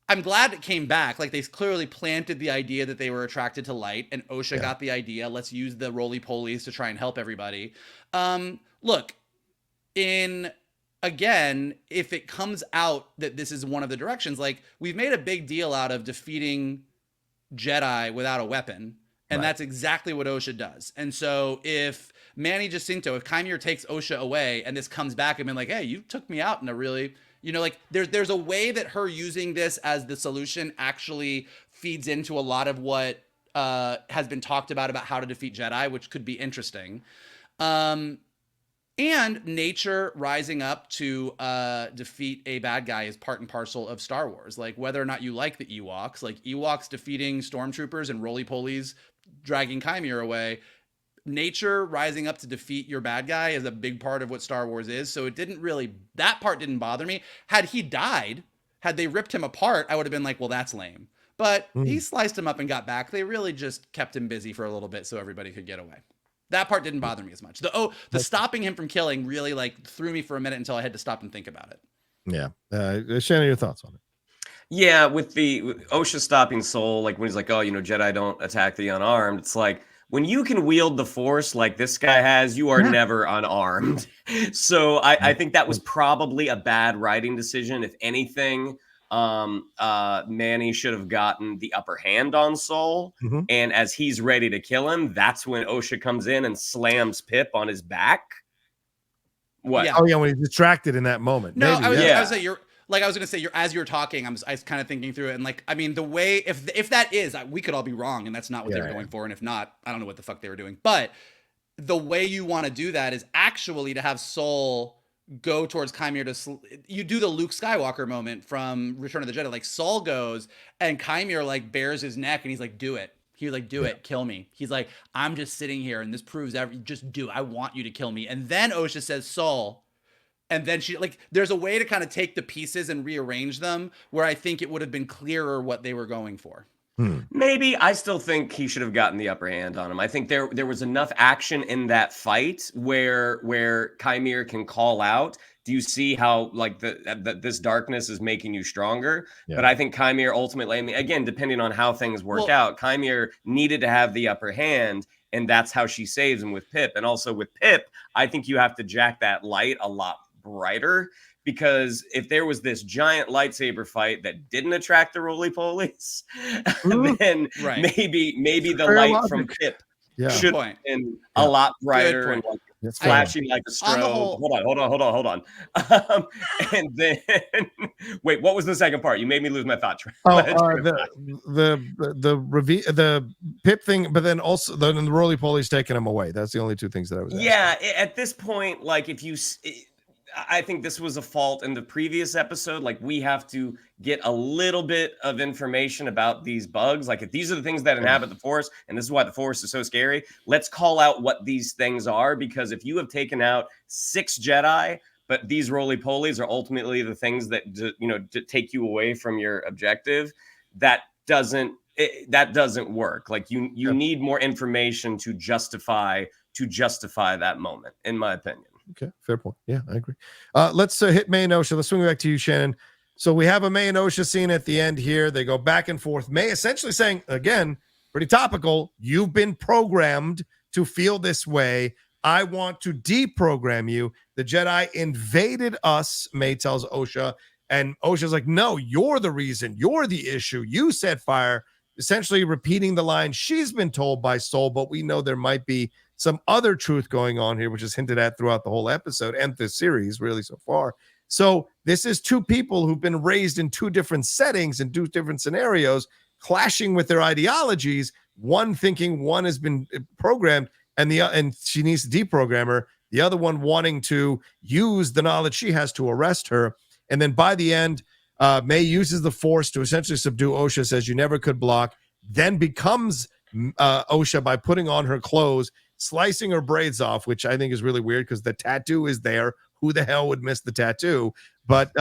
I'm glad it came back. Like, they clearly planted the idea that they were attracted to light, and Osha got the idea. Let's use the roly-polies to try and help everybody. Look, again, if it comes out that this is one of the directions, like, we've made a big deal out of defeating Jedi without a weapon, and that's exactly what Osha does. And so if Manny Jacinto, if Qimir takes Osha away and this comes back and been like, hey, you took me out in a really, you know, like, there's a way that her using this as the solution actually feeds into a lot of what has been talked about how to defeat Jedi, which could be interesting. And nature rising up to defeat a bad guy is part and parcel of Star Wars. Like, whether or not you like the Ewoks, like Ewoks defeating stormtroopers and roly-polies dragging Qimir away, nature rising up to defeat your bad guy is a big part of what Star Wars is. So it didn't really, that part didn't bother me. Had he died, had they ripped him apart, I would have been like, well, that's lame. But he sliced him up and got back. They really just kept him busy for a little bit so everybody could get away. That part didn't bother me as much. The stopping him from killing really, like, threw me for a minute until I had to stop and think about it. Yeah. Shannon, your thoughts on it? Yeah, with Osha stopping Soul, like, when he's like, oh, you know, Jedi don't attack the unarmed. It's like, when you can wield the Force like this guy has, you are never unarmed. So I think that was probably a bad writing decision. If anything, Manny should have gotten the upper hand on Soul. And as he's ready to kill him, that's when Osha comes in and slams Pip on his back. What? Yeah. Oh, yeah, when he's distracted in that moment. No, Maybe, I was going to say, as you were talking, I was kind of thinking through it. And, like, I mean, the way, if that is, we could all be wrong, and that's not what they were going for. And if not, I don't know what the fuck they were doing. But the way you want to do that is actually to have Soul go towards Qimir you do the Luke Skywalker moment from Return of the Jedi. Like, Saul goes and Qimir, like, bares his neck and he's like, do it. He's like, do it, kill me. He's like, I'm just sitting here and this proves just do it. I want you to kill me. And then Osha says, Saul. And then she, like, there's a way to kind of take the pieces and rearrange them where I think it would have been clearer what they were going for. Maybe. I still think he should have gotten the upper hand on him. I think there was enough action in that fight where Qimir can call out, do you see how, like, this darkness is making you stronger? But I think Qimir ultimately, I mean, again, depending on how things work out, Qimir needed to have the upper hand, and that's how she saves him with Pip. And also with Pip, I think you have to jack that light a lot brighter, because if there was this giant lightsaber fight that didn't attract the roly-polies, then maybe the light from Pip should have been a lot brighter and, like, flashing like a strobe. Hold on. And then, wait, what was the second part? You made me lose my thought train. The Pip thing, but then also the roly-polies taking him away. That's the only two things that I was asking. Yeah, at this point, like, I think this was a fault in the previous episode. Like, we have to get a little bit of information about these bugs. Like, if these are the things that inhabit the Force, and this is why the Force is so scary, let's call out what these things are. Because if you have taken out 6 Jedi, but these roly-polies are ultimately the things that, you know, take you away from your objective, that doesn't work. Like, you need more information to justify that moment, in my opinion. Okay, fair point. Yeah, I agree. Let's hit Mae and Osha. Let's swing back to you, Shannon. So we have a Mae and Osha scene at the end here. They go back and forth. Mae essentially saying, again, pretty topical, you've been programmed to feel this way. I want to deprogram you. The Jedi invaded us, Mae tells Osha. And Osha's like, no, you're the reason. You're the issue. You set fire. Essentially repeating the line she's been told by Soul, but we know there might be some other truth going on here, which is hinted at throughout the whole episode and the series really so far. So this is two people who've been raised in two different settings and two different scenarios, clashing with their ideologies, one thinking one has been programmed, and she needs to deprogram her. The other one wanting to use the knowledge she has to arrest her. And then by the end, Mae uses the Force to essentially subdue Osha, says you never could block, then becomes Osha by putting on her clothes, slicing her braids off, which I think is really weird because the tattoo is there. Who the hell would miss the tattoo? But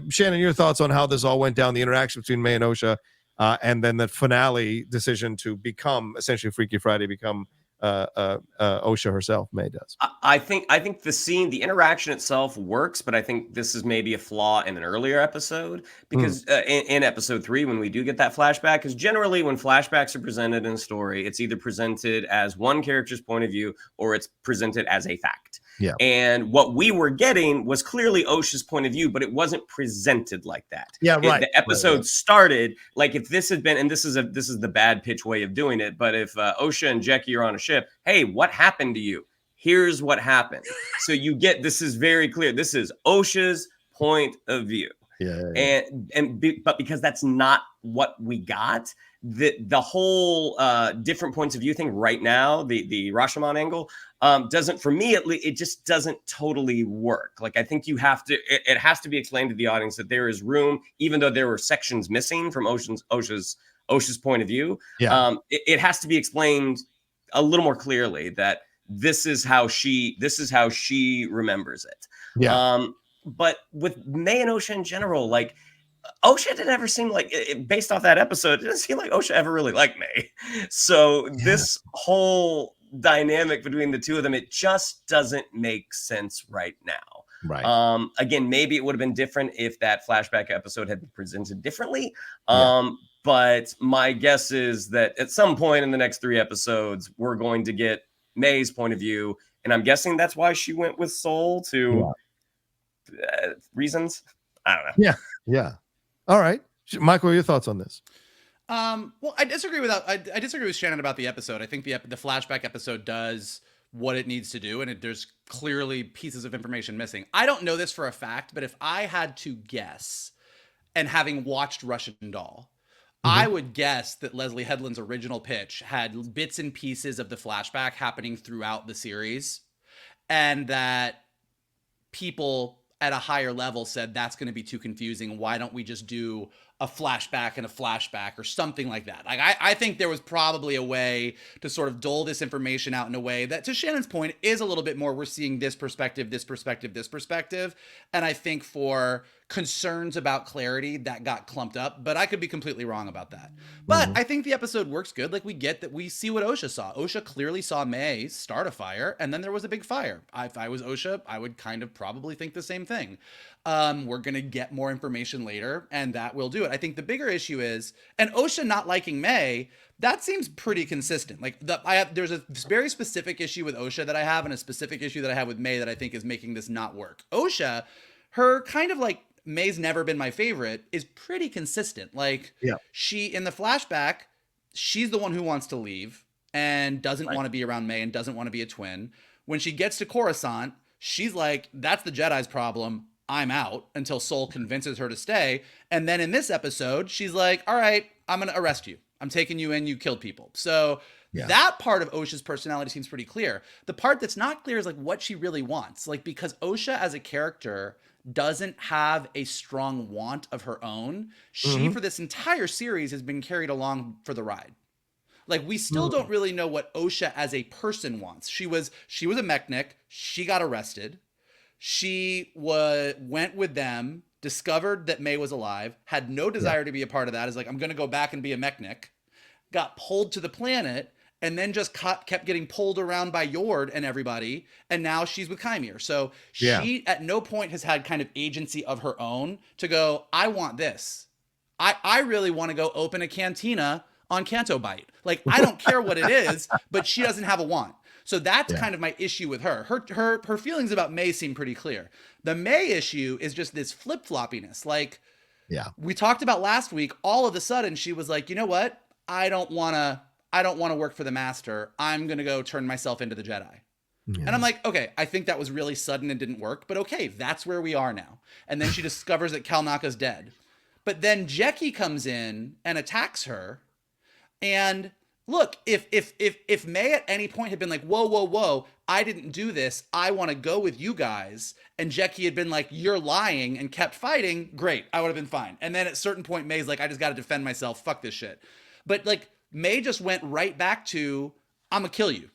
Shannon, your thoughts on how this all went down, the interaction between Mae and Osha, and then the finale decision to become essentially Freaky Friday, become Osha herself. Mae does. I think the interaction itself works, but I think this is maybe a flaw in an earlier episode because in episode 3, when we do get that flashback, because generally when flashbacks are presented in a story, it's either presented as one character's point of view or it's presented as a fact. Yeah. And what we were getting was clearly Osha's point of view, but it wasn't presented like that. Yeah, right. The episode started like if this had been, and this is the bad pitch way of doing it, but if Osha and Jecki are on a ship, hey, what happened to you? Here's what happened. So you get, this is very clear. This is Osha's point of view. Yeah. But because that's not what we got, the whole different points of view thing right now, the Rashomon angle, doesn't, for me at least, it just doesn't totally work. Like I think you have to, it has to be explained to the audience that there is room, even though there were sections missing from Osha's point of view. Yeah. It has to be explained a little more clearly that this is how she remembers it. Yeah. But with Mae and Osha in general, like Osha didn't ever seem like, based off that episode, it didn't seem like Osha ever really liked Mae. So this whole dynamic between the two of them, it just doesn't make sense right now. Right. Again, maybe it would have been different if that flashback episode had been presented differently. But my guess is that at some point in the next 3 episodes, we're going to get Mae's point of view. And I'm guessing that's why she went with Soul to reasons. I don't know. Yeah. All right. Michael, your thoughts on this? Well, I disagree with Shannon about the episode. I think the flashback episode does what it needs to do, and there's clearly pieces of information missing. I don't know this for a fact, but if I had to guess, and having watched Russian Doll, I would guess that Leslye Headland's original pitch had bits and pieces of the flashback happening throughout the series, and that people at a higher level said that's going to be too confusing. Why don't we just do a flashback and a flashback or something like that? Like I think there was probably a way to sort of dole this information out in a way that, to Shannon's point, is a little bit more, we're seeing this perspective, this perspective, this perspective. And I think for concerns about clarity, that got clumped up, but I could be completely wrong about that. But I think the episode works good. Like we get that, we see what Osha saw. Osha clearly saw Mae start a fire, and then there was a big fire. If I was Osha, I would kind of probably think the same thing. We're going to get more information later, and that will do it. I think the bigger issue is, and Osha not liking Mae, that seems pretty consistent. Like there's a very specific issue with Osha that I have, and a specific issue that I have with Mae that I think is making this not work. Osha, her kind of like, Mae's never been my favorite, is pretty consistent. Like she, in the flashback, she's the one who wants to leave and doesn't want to be around Mae and doesn't want to be a twin. When she gets to Coruscant, she's like, that's the Jedi's problem. I'm out, until Soul convinces her to stay. And then in this episode, she's like, all right, I'm going to arrest you. I'm taking you in. You killed people. So that part of Osha's personality seems pretty clear. The part that's not clear is like what she really wants. Like, because Osha as a character doesn't have a strong want of her own. She, for this entire series, has been carried along for the ride. Like, we still don't really know what Osha as a person wants. She was a mechanic. She got arrested. She went with them, discovered that Mae was alive, had no desire to be a part of that. Is like, I'm going to go back and be a mechanic. Got pulled to the planet, and then just kept getting pulled around by Yord and everybody, and now she's with Qimir. So she at no point has had kind of agency of her own to go, I want this. I really want to go open a cantina on Canto Bite. Like, I don't care what it is, but she doesn't have a want. So that's kind of my issue with her. Her feelings about Mae seem pretty clear. The Mae issue is just this flip-floppiness. Like, we talked about last week, all of a sudden she was like, you know what? I don't want to work for the Master. I'm going to go turn myself into the Jedi. And I'm like, okay, I think that was really sudden and didn't work, but okay, that's where we are now. And then she discovers that Kalnaka's dead. But then Jecki comes in and attacks her, and look, if Mae at any point had been like, whoa, I didn't do this, I want to go with you guys, and Jecki had been like, you're lying, and kept fighting, great, I would have been fine. And then at a certain point, Mae's like, I just got to defend myself, fuck this shit. But like, Mae just went right back to, I'm gonna kill you.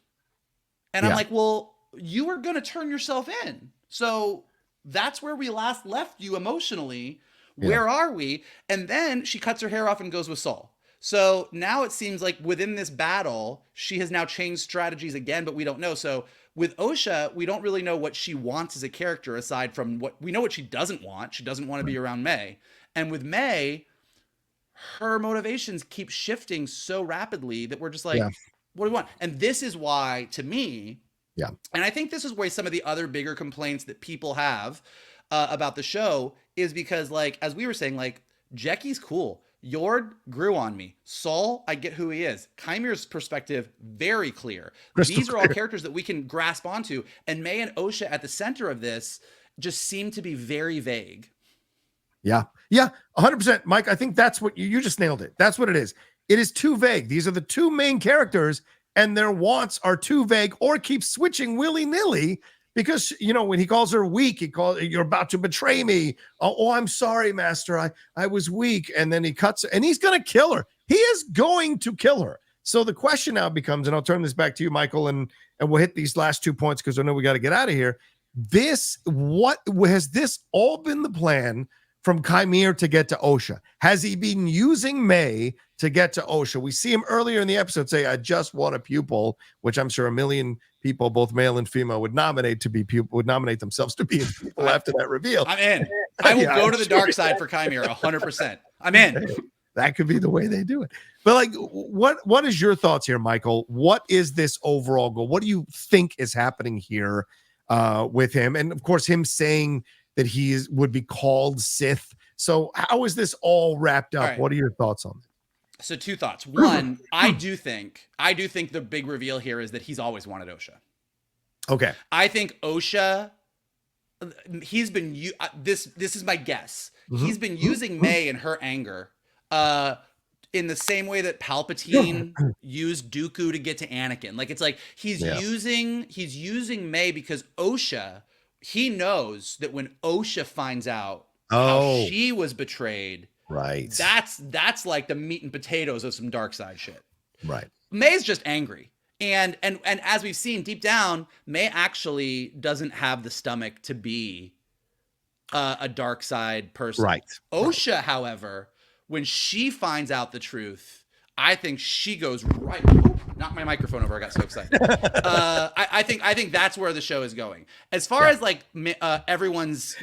And I'm like, well, you were gonna turn yourself in. So that's where we last left you emotionally. Where are we? And then she cuts her hair off and goes with Saul. So now it seems like within this battle, she has now changed strategies again, but we don't know. So with Osha, we don't really know what she wants as a character aside from what we know what she doesn't want. She doesn't want to be around Mae. And with Mae, her motivations keep shifting so rapidly that we're just like, what do we want? And this is why, to me, and I think this is where some of the other bigger complaints that people have about the show is because, like, as we were saying, like, Jecki's cool. Yord grew on me. Saul, I get who he is. Qimir's perspective, very clear. These are all characters that we can grasp onto. And Mae and Osha at the center of this just seem to be very vague. Yeah, 100%. Mike, I think that's what you just nailed it. That's what it is. It is too vague. These are the two main characters, and their wants are too vague or keep switching willy-nilly. Because, you know, when he calls her weak, he calls, you're about to betray me. Oh, I'm sorry, master. I was weak. And then he cuts, and he's going to kill her. He is going to kill her. So the question now becomes, and I'll turn this back to you, Michael, and we'll hit these last 2 points because I know we got to get out of here. What has this all been the plan from Qimir to get to Osha? Has he been using Mae to get to Osha? We see him earlier in the episode say, I just want a pupil, which I'm sure a million people, both male and female, would nominate themselves to be his pupil after that reveal. I'm in. I will go to the dark side for Qimir 100%. I'm in. That could be the way they do it. But like, what is your thoughts here, Michael? What is this overall goal? What do you think is happening here with him? And of course, him saying that would be called Sith. So how is this all wrapped up? All right. What are your thoughts on it? So 2 thoughts. One, I do think the big reveal here is that he's always wanted Osha. Okay. I think Osha, he's been, this is my guess. He's been using Mae and her anger in the same way that Palpatine used Dooku to get to Anakin. Like, it's like he's using Mae because Osha, he knows that when Osha finds out how she was betrayed, right, that's like the meat and potatoes of some dark side shit. Right. Mae's just angry. And as we've seen deep down, Mae actually doesn't have the stomach to be a dark side person. Right. Osha, however, when she finds out the truth, I think she goes right. Knocked my microphone over. I got so excited. I think that's where the show is going. As far as like everyone's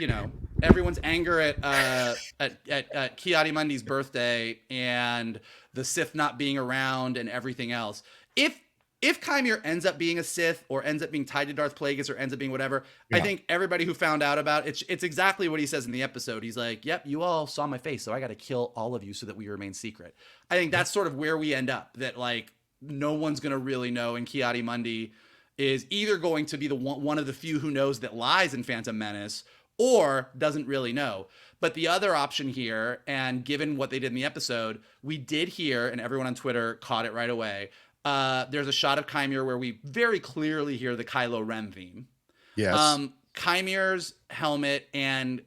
anger at Ki-Adi-Mundi's birthday and the Sith not being around and everything else. If Qimir ends up being a Sith or ends up being tied to Darth Plagueis or ends up being whatever, I think everybody who found out about it's exactly what he says in the episode. He's like, yep, you all saw my face, so I got to kill all of you so that we remain secret. I think that's sort of where we end up, that like no one's going to really know, and Ki-Adi-Mundi is either going to be the one of the few who knows that lies in Phantom Menace or doesn't really know. But the other option here, and given what they did in the episode, we did hear, and everyone on Twitter caught it right away, there's a shot of Qimir where we very clearly hear the Kylo Ren theme. Yes. Kymir's helmet and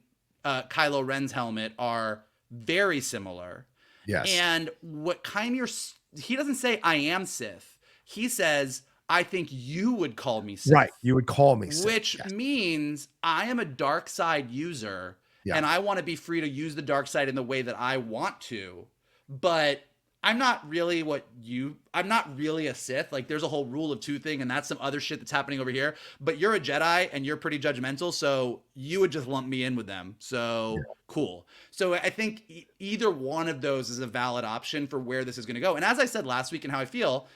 Kylo Ren's helmet are very similar. Yes. And what Qimir, he doesn't say, I am Sith. He says, I think you would call me Sith. Right. You would call me Sith. Which means I am a dark side user, and I want to be free to use the dark side in the way that I want to. But I'm not really a Sith. Like, there's a whole rule of 2 thing, and that's some other shit that's happening over here. But you're a Jedi, and you're pretty judgmental, so you would just lump me in with them. So, cool. So I think either one of those is a valid option for where this is going to go. And as I said last week and how I feel,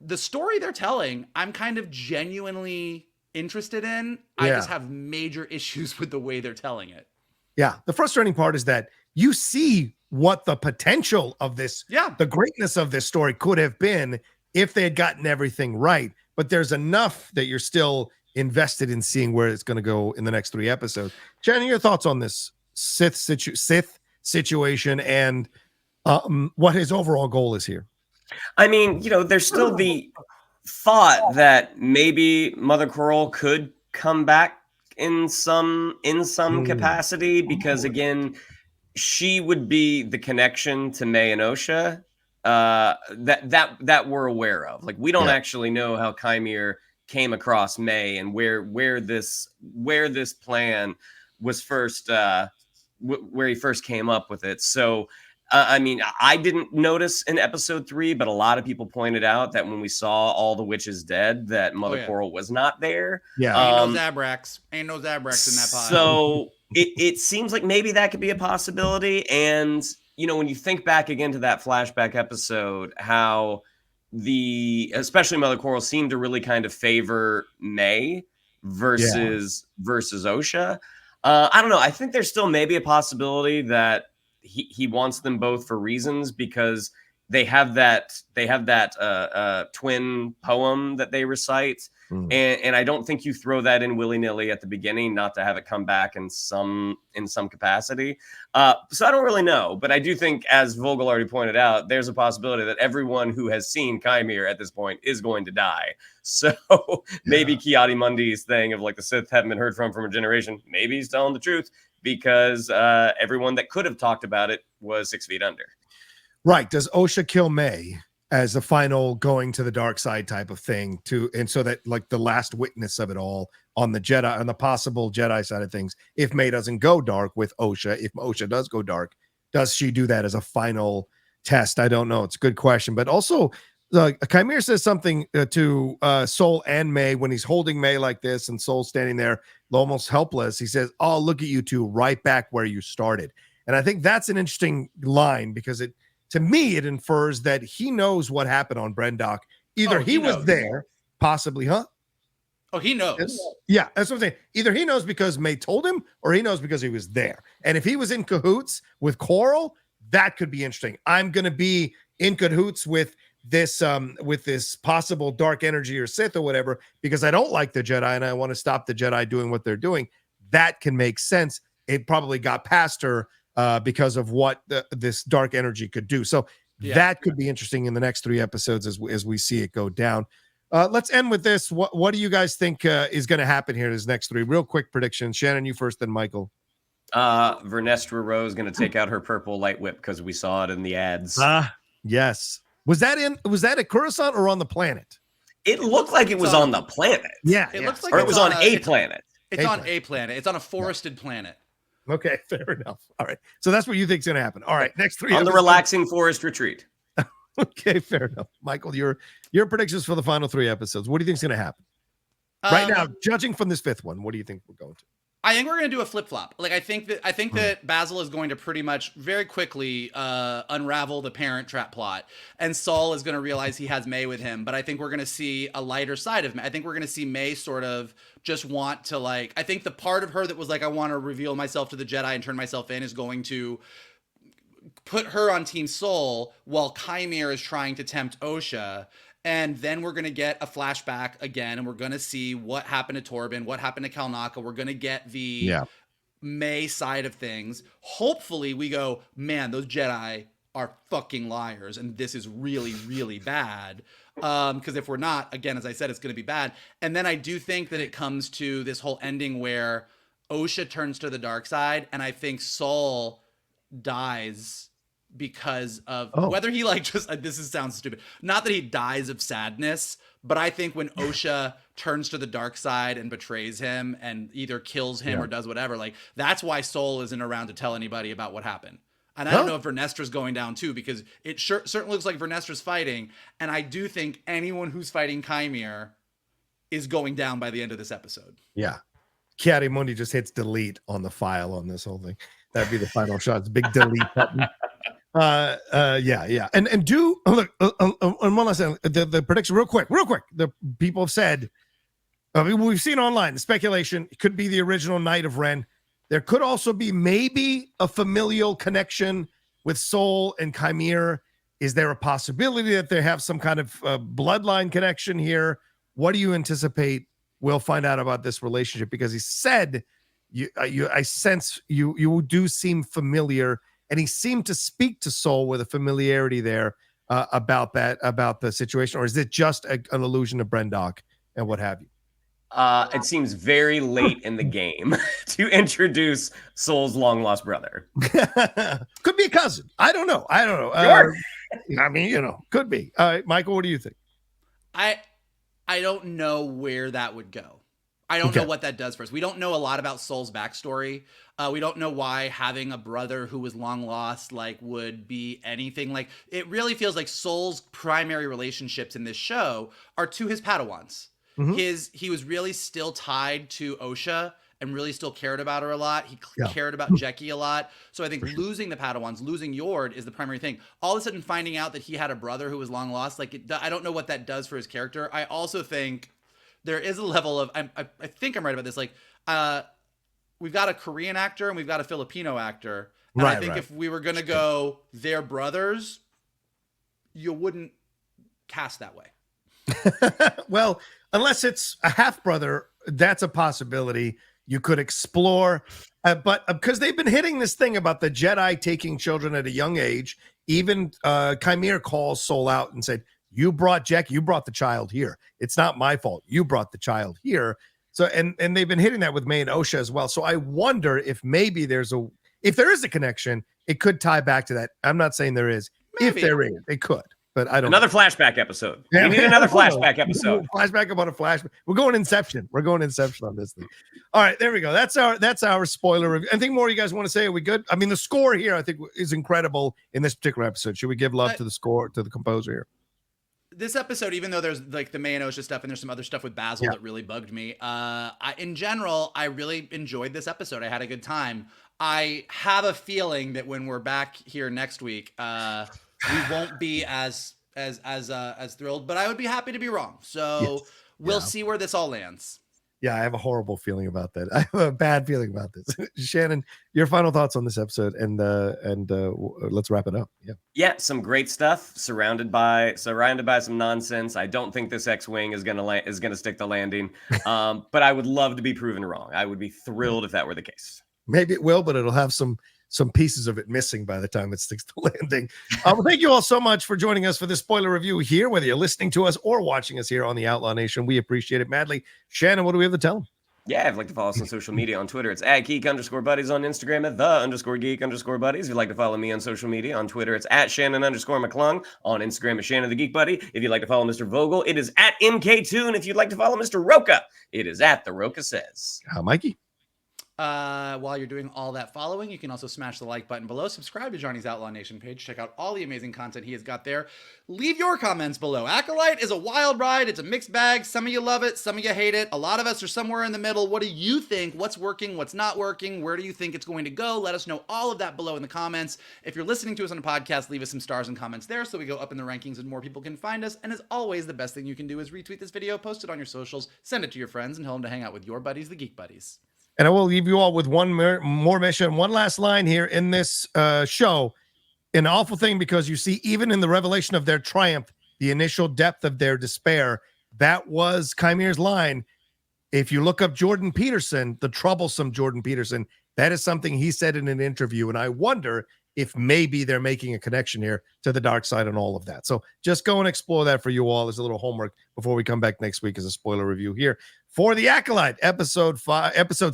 the story they're telling, I'm kind of genuinely interested in. I just have major issues with the way they're telling it. Yeah. The frustrating part is that you see what the potential of this, the greatness of this story could have been if they had gotten everything right. But there's enough that you're still invested in seeing where it's going to go in the next 3 episodes. Shannon, your thoughts on this Sith situation and what his overall goal is here? I mean, there's still the thought that maybe Mother Coral could come back in some capacity, because again, she would be the connection to Mae and Osha, that we're aware of. Like, we don't actually know how Qimir came across Mae and where this plan was first, where he first came up with it. So I mean, I didn't notice in episode 3, but a lot of people pointed out that when we saw all the witches dead, that Mother Coral was not there. Yeah. Ain't no Zabrax in that pile. So it seems like maybe that could be a possibility. And, when you think back again to that flashback episode, how especially Mother Coral seemed to really kind of favor Mae versus Osha. I don't know. I think there's still maybe a possibility that he wants them both for reasons, because they have that twin poem that they recite. And I don't think you throw that in willy-nilly at the beginning, not to have it come back in some capacity. So I don't really know, but I do think, as Vogel already pointed out, there's a possibility that everyone who has seen Qimir at this point is going to die. So maybe Ki-Adi-Mundi's thing of like the Sith haven't been heard from a generation, maybe he's telling the truth, because everyone that could have talked about it was 6 feet under. Right. Does Osha kill Mae as the final going to the dark side type of thing, and so that, like, the last witness of it all on the Jedi, on the possible Jedi side of things, if Mae doesn't go dark with Osha, if Osha does go dark, does she do that as a final test? I don't know. It's a good question. But also, Qimir says something to Sol and Mae when he's holding Mae like this, and Sol standing there almost helpless. He says, "Oh, look at you two, right back where you started." And I think that's an interesting line, because to me, it infers that he knows what happened on Brendock. Either he was there, possibly, huh? Oh, he knows. Yeah, that's what I'm saying. Either he knows because Mae told him, or he knows because he was there. And if he was in cahoots with Coral, that could be interesting. I'm going to be in cahoots with this possible dark energy or Sith or whatever, because I don't like the Jedi and I want to stop the Jedi doing what they're doing. That can make sense. It probably got past her because of what this dark energy could do. So that could be interesting in the next 3 episodes as we see it go down. Let's end with this. What do you guys think is going to happen here in these next 3? Real quick predictions. Shannon, you first, then Michael. Vernestra Rose is going to take out her purple light whip, because we saw it in the ads. Yes. Was that at Coruscant or on the planet? It looked like it was on the planet. Yeah. It looks like it was on a planet. It's on a planet. It's on a forested planet. Okay, fair enough. All right. So that's what you think is going to happen. All right, next 3 on the relaxing forest retreat. Okay, fair enough. Michael, your predictions for the final 3 episodes. What do you think is going to happen? Right now, judging from this 5th one, what do you think we're going to? I think we're going to do a flip-flop. Like, I think that Basil is going to pretty much very quickly unravel the Parent Trap plot, and Saul is going to realize he has Mae with him. But I think we're going to see a lighter side of Mae. I think we're going to see Mae sort of just want to, like, I think the part of her that was like, I want to reveal myself to the Jedi and turn myself in, is going to put her on Team Soul, while Qimir is trying to tempt Osha. And then we're going to get a flashback again, and we're going to see what happened to Torben, what happened to Kalnaka. We're going to get the Mae side of things. Hopefully we go, man, those Jedi are fucking liars, and this is really, really bad. Because if we're not, again, as I said, it's going to be bad. And then I do think that it comes to this whole ending where Osha turns to the dark side, and I think Saul dies because of whether he sounds stupid. Not that he dies of sadness, but I think when Osha turns to the dark side and betrays him and either kills him or does whatever, like, that's why Soul isn't around to tell anybody about what happened. And I don't know if Vernestra's going down too, because it certainly looks like Vernestra's fighting. And I do think anyone who's fighting Qimir is going down by the end of this episode. Yeah. Ki-Adi-Mundi just hits delete on the file on this whole thing. That'd be the final shot. It's a big delete button. And do look, and one last thing, the prediction real quick. The people have said, we've seen online the speculation, it could be the original Knight of Ren. There could also be maybe a familial connection with Soul and Qimir. Is there a possibility that they have some kind of bloodline connection here? What do you anticipate we'll find out about this relationship? Because he said, I sense you do seem familiar. And he seemed to speak to Soul with a familiarity there. about the situation, or is it just an illusion of Brendok and what have you? It seems very late in the game to introduce Soul's long lost brother. Could be a cousin. I don't know. Sure. I mean, could be. All right, Michael, what do you think? I don't know where that would go. I don't know what that does for us. We don't know a lot about Soul's backstory. We don't know why having a brother who was long lost would be anything. It really feels like Soul's primary relationships in this show are to his Padawans. Mm-hmm. He was really still tied to Osha and really still cared about her a lot. He cared about Jecki a lot. So I think losing the Padawans, losing Yord is the primary thing. All of a sudden finding out that he had a brother who was long lost, I don't know what that does for his character. I also think there is a level of, I think I'm right about this. We've got a Korean actor and we've got a Filipino actor. And I think if we were going to go their brothers, you wouldn't cast that way. Well, unless it's a half brother, that's a possibility you could explore. But because they've been hitting this thing about the Jedi taking children at a young age, even Qimir calls Soul out and said, "You brought Jecki, you brought the child here. It's not my fault. You brought the child here." So, and they've been hitting that with Mae and Osha as well. So I wonder if maybe if there is a connection, it could tie back to that. I'm not saying there is. Maybe. If there is, it could. But I don't. Another flashback episode. We need another flashback episode. Flashback about a flashback. We're going Inception. We're going Inception on this thing. All right, there we go. That's our spoiler review. Anything more you guys want to say? Are we good? I mean, the score here I think is incredible in this particular episode. Should we give love to the score, to the composer here? This episode, even though there's the Mae and Osha stuff and there's some other stuff with Basil that really bugged me, in general, I really enjoyed this episode. I had a good time. I have a feeling that when we're back here next week, we won't be as thrilled, but I would be happy to be wrong. So we'll see where this all lands. Yeah, I have a horrible feeling about that. I have a bad feeling about this. Shannon, your final thoughts on this episode, and let's wrap it up. Yeah, some great stuff. Surrounded by some nonsense. I don't think this X-wing is gonna stick the landing, but I would love to be proven wrong. I would be thrilled if that were the case. Maybe it will, but it'll have some pieces of it missing by the time it sticks to landing. Well, thank you all so much for joining us for this spoiler review here, whether you're listening to us or watching us here on the Outlaw Nation. We appreciate it madly. Shannon, what do we have to tell them? Yeah, if you'd like to follow us on social media, on Twitter, it's at Geek_Buddies, on Instagram at _Geek_Buddies. If you'd like to follow me on social media, on Twitter, it's at Shannon_McClung, on Instagram at Shannon the Geek Buddy. If you'd like to follow Mr. Vogel, it is at MK2, and if you'd like to follow Mr. Rocha, it is at The Rocha Says. Mikey? While you're doing all that following, you can also smash the like button below. Subscribe to Johnny's Outlaw Nation page. Check out all the amazing content he has got there. Leave your comments below. Acolyte is a wild ride. It's a mixed bag. Some of you love it. Some of you hate it. A lot of us are somewhere in the middle. What do you think? What's working? What's not working? Where do you think it's going to go? Let us know all of that below in the comments. If you're listening to us on a podcast, leave us some stars and comments there so we go up in the rankings and more people can find us. And as always, the best thing you can do is retweet this video, post it on your socials, send it to your friends, and tell them to hang out with your buddies, the Geek Buddies. And I will leave you all with one more mission, one last line here in this show. An awful thing, because you see, even in the revelation of their triumph, the initial depth of their despair, that was Qimir's line. If you look up Jordan Peterson, the troublesome Jordan Peterson, that is something he said in an interview. And I wonder if maybe they're making a connection here to the dark side and all of that. So just go and explore that for you all as a little homework before we come back next week as a spoiler review here for The Acolyte, episode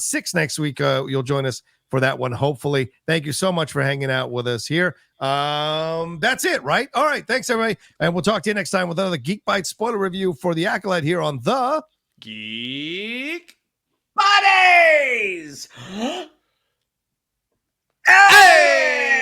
6 next week. You'll join us for that one, hopefully. Thank you so much for hanging out with us here. That's it, right? All right. Thanks, everybody. And we'll talk to you next time with another Geek Bite spoiler review for The Acolyte here on the Geek Buddies. Hey!